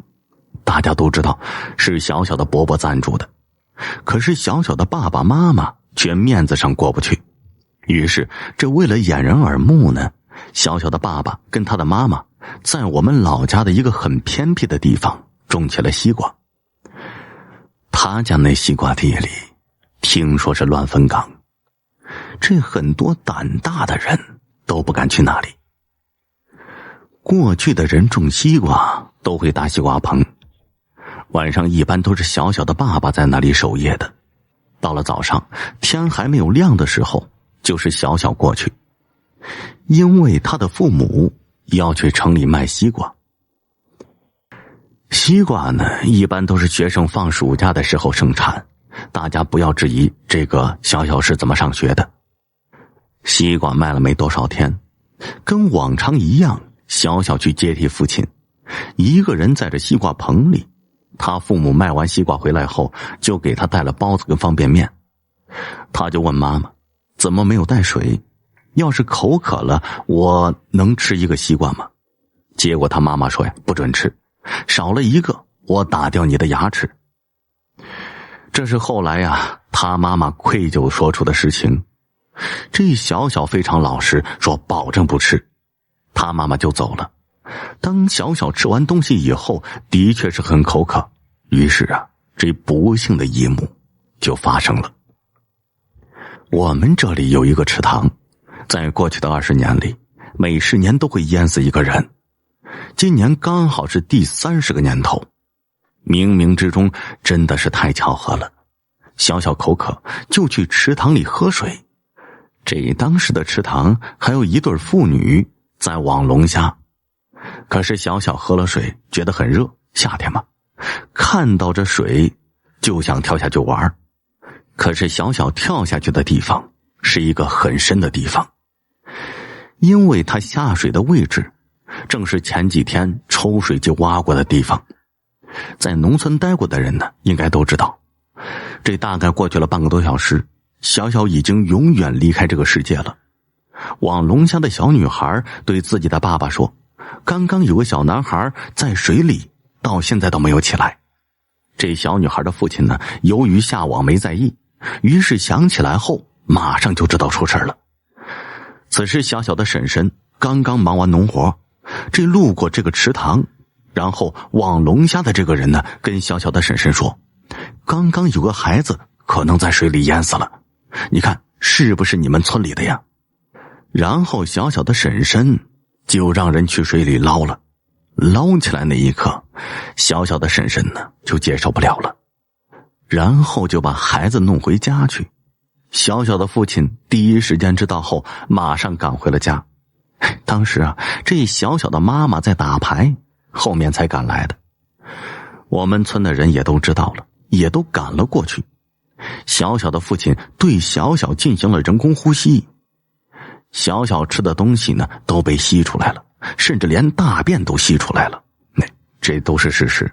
大家都知道是小小的伯伯赞助的。可是小小的爸爸妈妈却面子上过不去，于是这为了掩人耳目呢，小小的爸爸跟他的妈妈在我们老家的一个很偏僻的地方种起了西瓜。他家那西瓜地里听说是乱坟岗，这很多胆大的人都不敢去那里。过去的人种西瓜都会搭西瓜棚，晚上一般都是小小的爸爸在那里守夜的。到了早上天还没有亮的时候，就是小小过去，因为他的父母要去城里卖西瓜。西瓜呢，一般都是学生放暑假的时候盛产，大家不要质疑这个小小是怎么上学的。西瓜卖了没多少天，跟往常一样，小小去接替父亲，一个人在这西瓜棚里。他父母卖完西瓜回来后，就给他带了包子跟方便面。他就问妈妈，怎么没有带水？要是口渴了，我能吃一个西瓜吗？结果他妈妈说呀，不准吃，少了一个，我打掉你的牙齿。这是后来呀，他妈妈愧疚说出的事情。这小小非常老实，说保证不吃。他妈妈就走了。当小小吃完东西以后，的确是很口渴，于是啊，这不幸的一幕就发生了。我们这里有一个池塘，在过去的20年里，每10年都会淹死一个人。今年刚好是第30个年头，冥冥之中真的是太巧合了。小小口渴，就去池塘里喝水。这当时的池塘还有一对妇女在网龙虾。可是小小喝了水，觉得很热，夏天嘛，看到这水就想跳下去玩。可是小小跳下去的地方是一个很深的地方，因为他下水的位置正是前几天抽水机挖过的地方。在农村待过的人呢，应该都知道，这大概过去了半个多小时，小小已经永远离开这个世界了。网龙虾的小女孩对自己的爸爸说，刚刚有个小男孩在水里，到现在都没有起来。这小女孩的父亲呢，由于下网没在意，于是想起来后马上就知道出事了。此时小小的婶婶刚刚忙完农活，这路过这个池塘，然后网龙虾的这个人呢，跟小小的婶婶说，刚刚有个孩子可能在水里淹死了，你看是不是你们村里的呀？然后小小的婶婶就让人去水里捞了。捞起来那一刻，小小的婶婶呢就接受不了了，然后就把孩子弄回家去。小小的父亲第一时间知道后，马上赶回了家。当时啊，这小小的妈妈在打牌，后面才赶来的。我们村的人也都知道了，也都赶了过去。小小的父亲对小小进行了人工呼吸，小小吃的东西呢都被吸出来了，甚至连大便都吸出来了。这都是事实，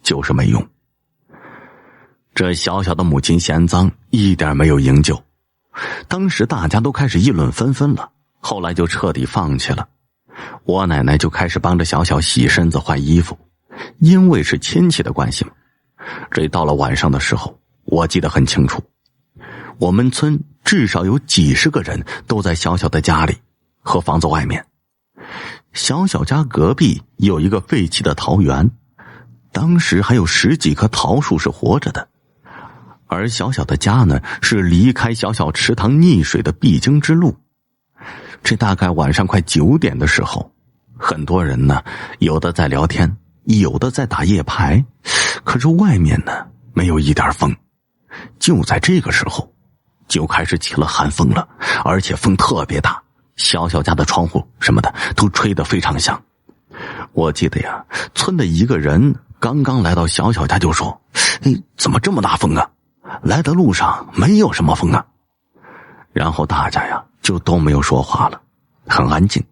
就是没用。这小小的母亲嫌脏，一点没有营救。当时大家都开始议论纷纷了，后来就彻底放弃了。我奶奶就开始帮着小小洗身子换衣服，因为是亲戚的关系嘛。这到了晚上的时候，我记得很清楚，我们村至少有几十个人都在小小的家里和房子外面。小小家隔壁有一个废弃的桃园，当时还有10几棵桃树是活着的。而小小的家呢，是离开小小池塘溺水的必经之路。这大概晚上快9点的时候，很多人呢，有的在聊天，有的在打夜牌，可是外面呢没有一点风。就在这个时候，就开始起了寒风了，而且风特别大，小小家的窗户什么的都吹得非常响。我记得呀，村的一个人刚刚来到小小家就说，怎么这么大风啊？来的路上没有什么风啊。然后大家呀就都没有说话了，很安静。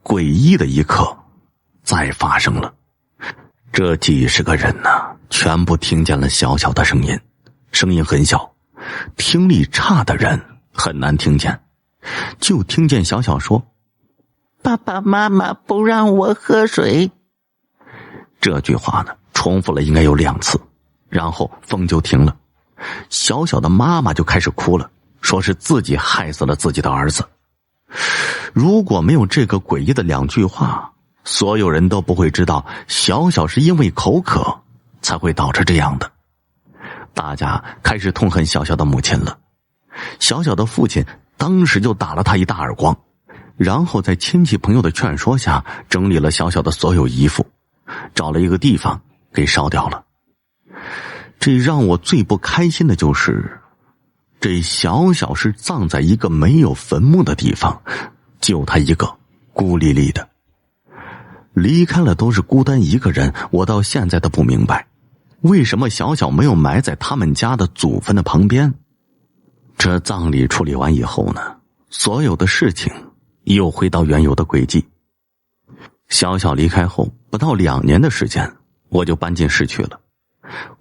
诡异的一刻再发生了，这几十个人呢，全部听见了小小的声音，声音很小，听力差的人很难听见。就听见小小说，爸爸妈妈不让我喝水。这句话呢重复了应该有2次，然后风就停了。小小的妈妈就开始哭了，说是自己害死了自己的儿子。如果没有这个诡异的2句话，所有人都不会知道小小是因为口渴才会导致这样的。大家开始痛恨小小的母亲了。小小的父亲当时就打了他一大耳光，然后在亲戚朋友的劝说下，整理了小小的所有衣服，找了一个地方给烧掉了。这让我最不开心的就是，这小小是葬在一个没有坟墓的地方，就他一个孤立立的，离开了都是孤单一个人。我到现在都不明白，为什么小小没有埋在他们家的祖坟的旁边？这葬礼处理完以后呢，所有的事情又回到原有的轨迹。小小离开后不到2年的时间，我就搬进市区了。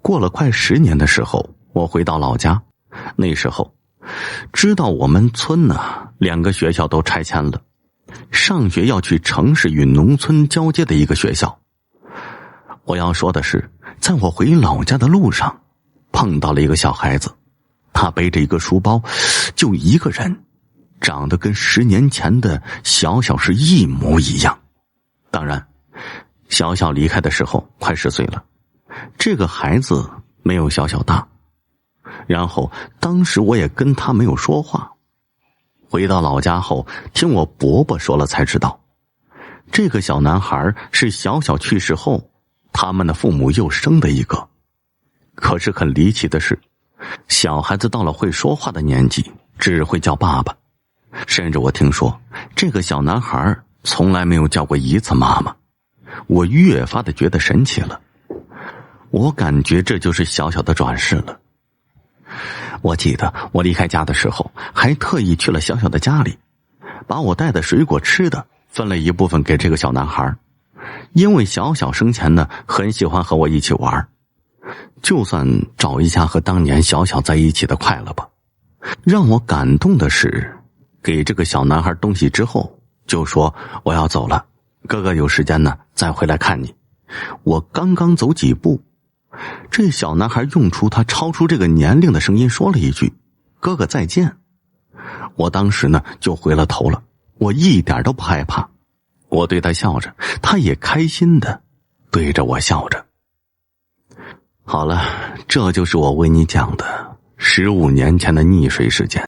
过了快10年的时候，我回到老家。那时候知道我们村呢2个学校都拆迁了，上学要去城市与农村交接的一个学校。我要说的是，在我回老家的路上碰到了一个小孩子，他背着一个书包，就一个人，长得跟10年前的小小是一模一样。当然小小离开的时候快10岁了，这个孩子没有小小大。然后当时我也跟他没有说话。回到老家后，听我伯伯说了才知道，这个小男孩是小小去世后他们的父母又生的一个。可是很离奇的是，小孩子到了会说话的年纪，只会叫爸爸，甚至我听说这个小男孩从来没有叫过1次妈妈。我越发的觉得神奇了，我感觉这就是小小的转世了。我记得我离开家的时候，还特意去了小小的家里，把我带的水果吃的分了一部分给这个小男孩。因为小小生前呢很喜欢和我一起玩，就算找一下和当年小小在一起的快乐吧。让我感动的是，给这个小男孩东西之后就说我要走了，哥哥有时间呢再回来看你。我刚刚走几步，这小男孩用出他超出这个年龄的声音说了一句哥哥再见。我当时呢就回了头了，我一点都不害怕。我对他笑着，他也开心的对着我笑着。好了，这就是我为你讲的15年前的溺水事件。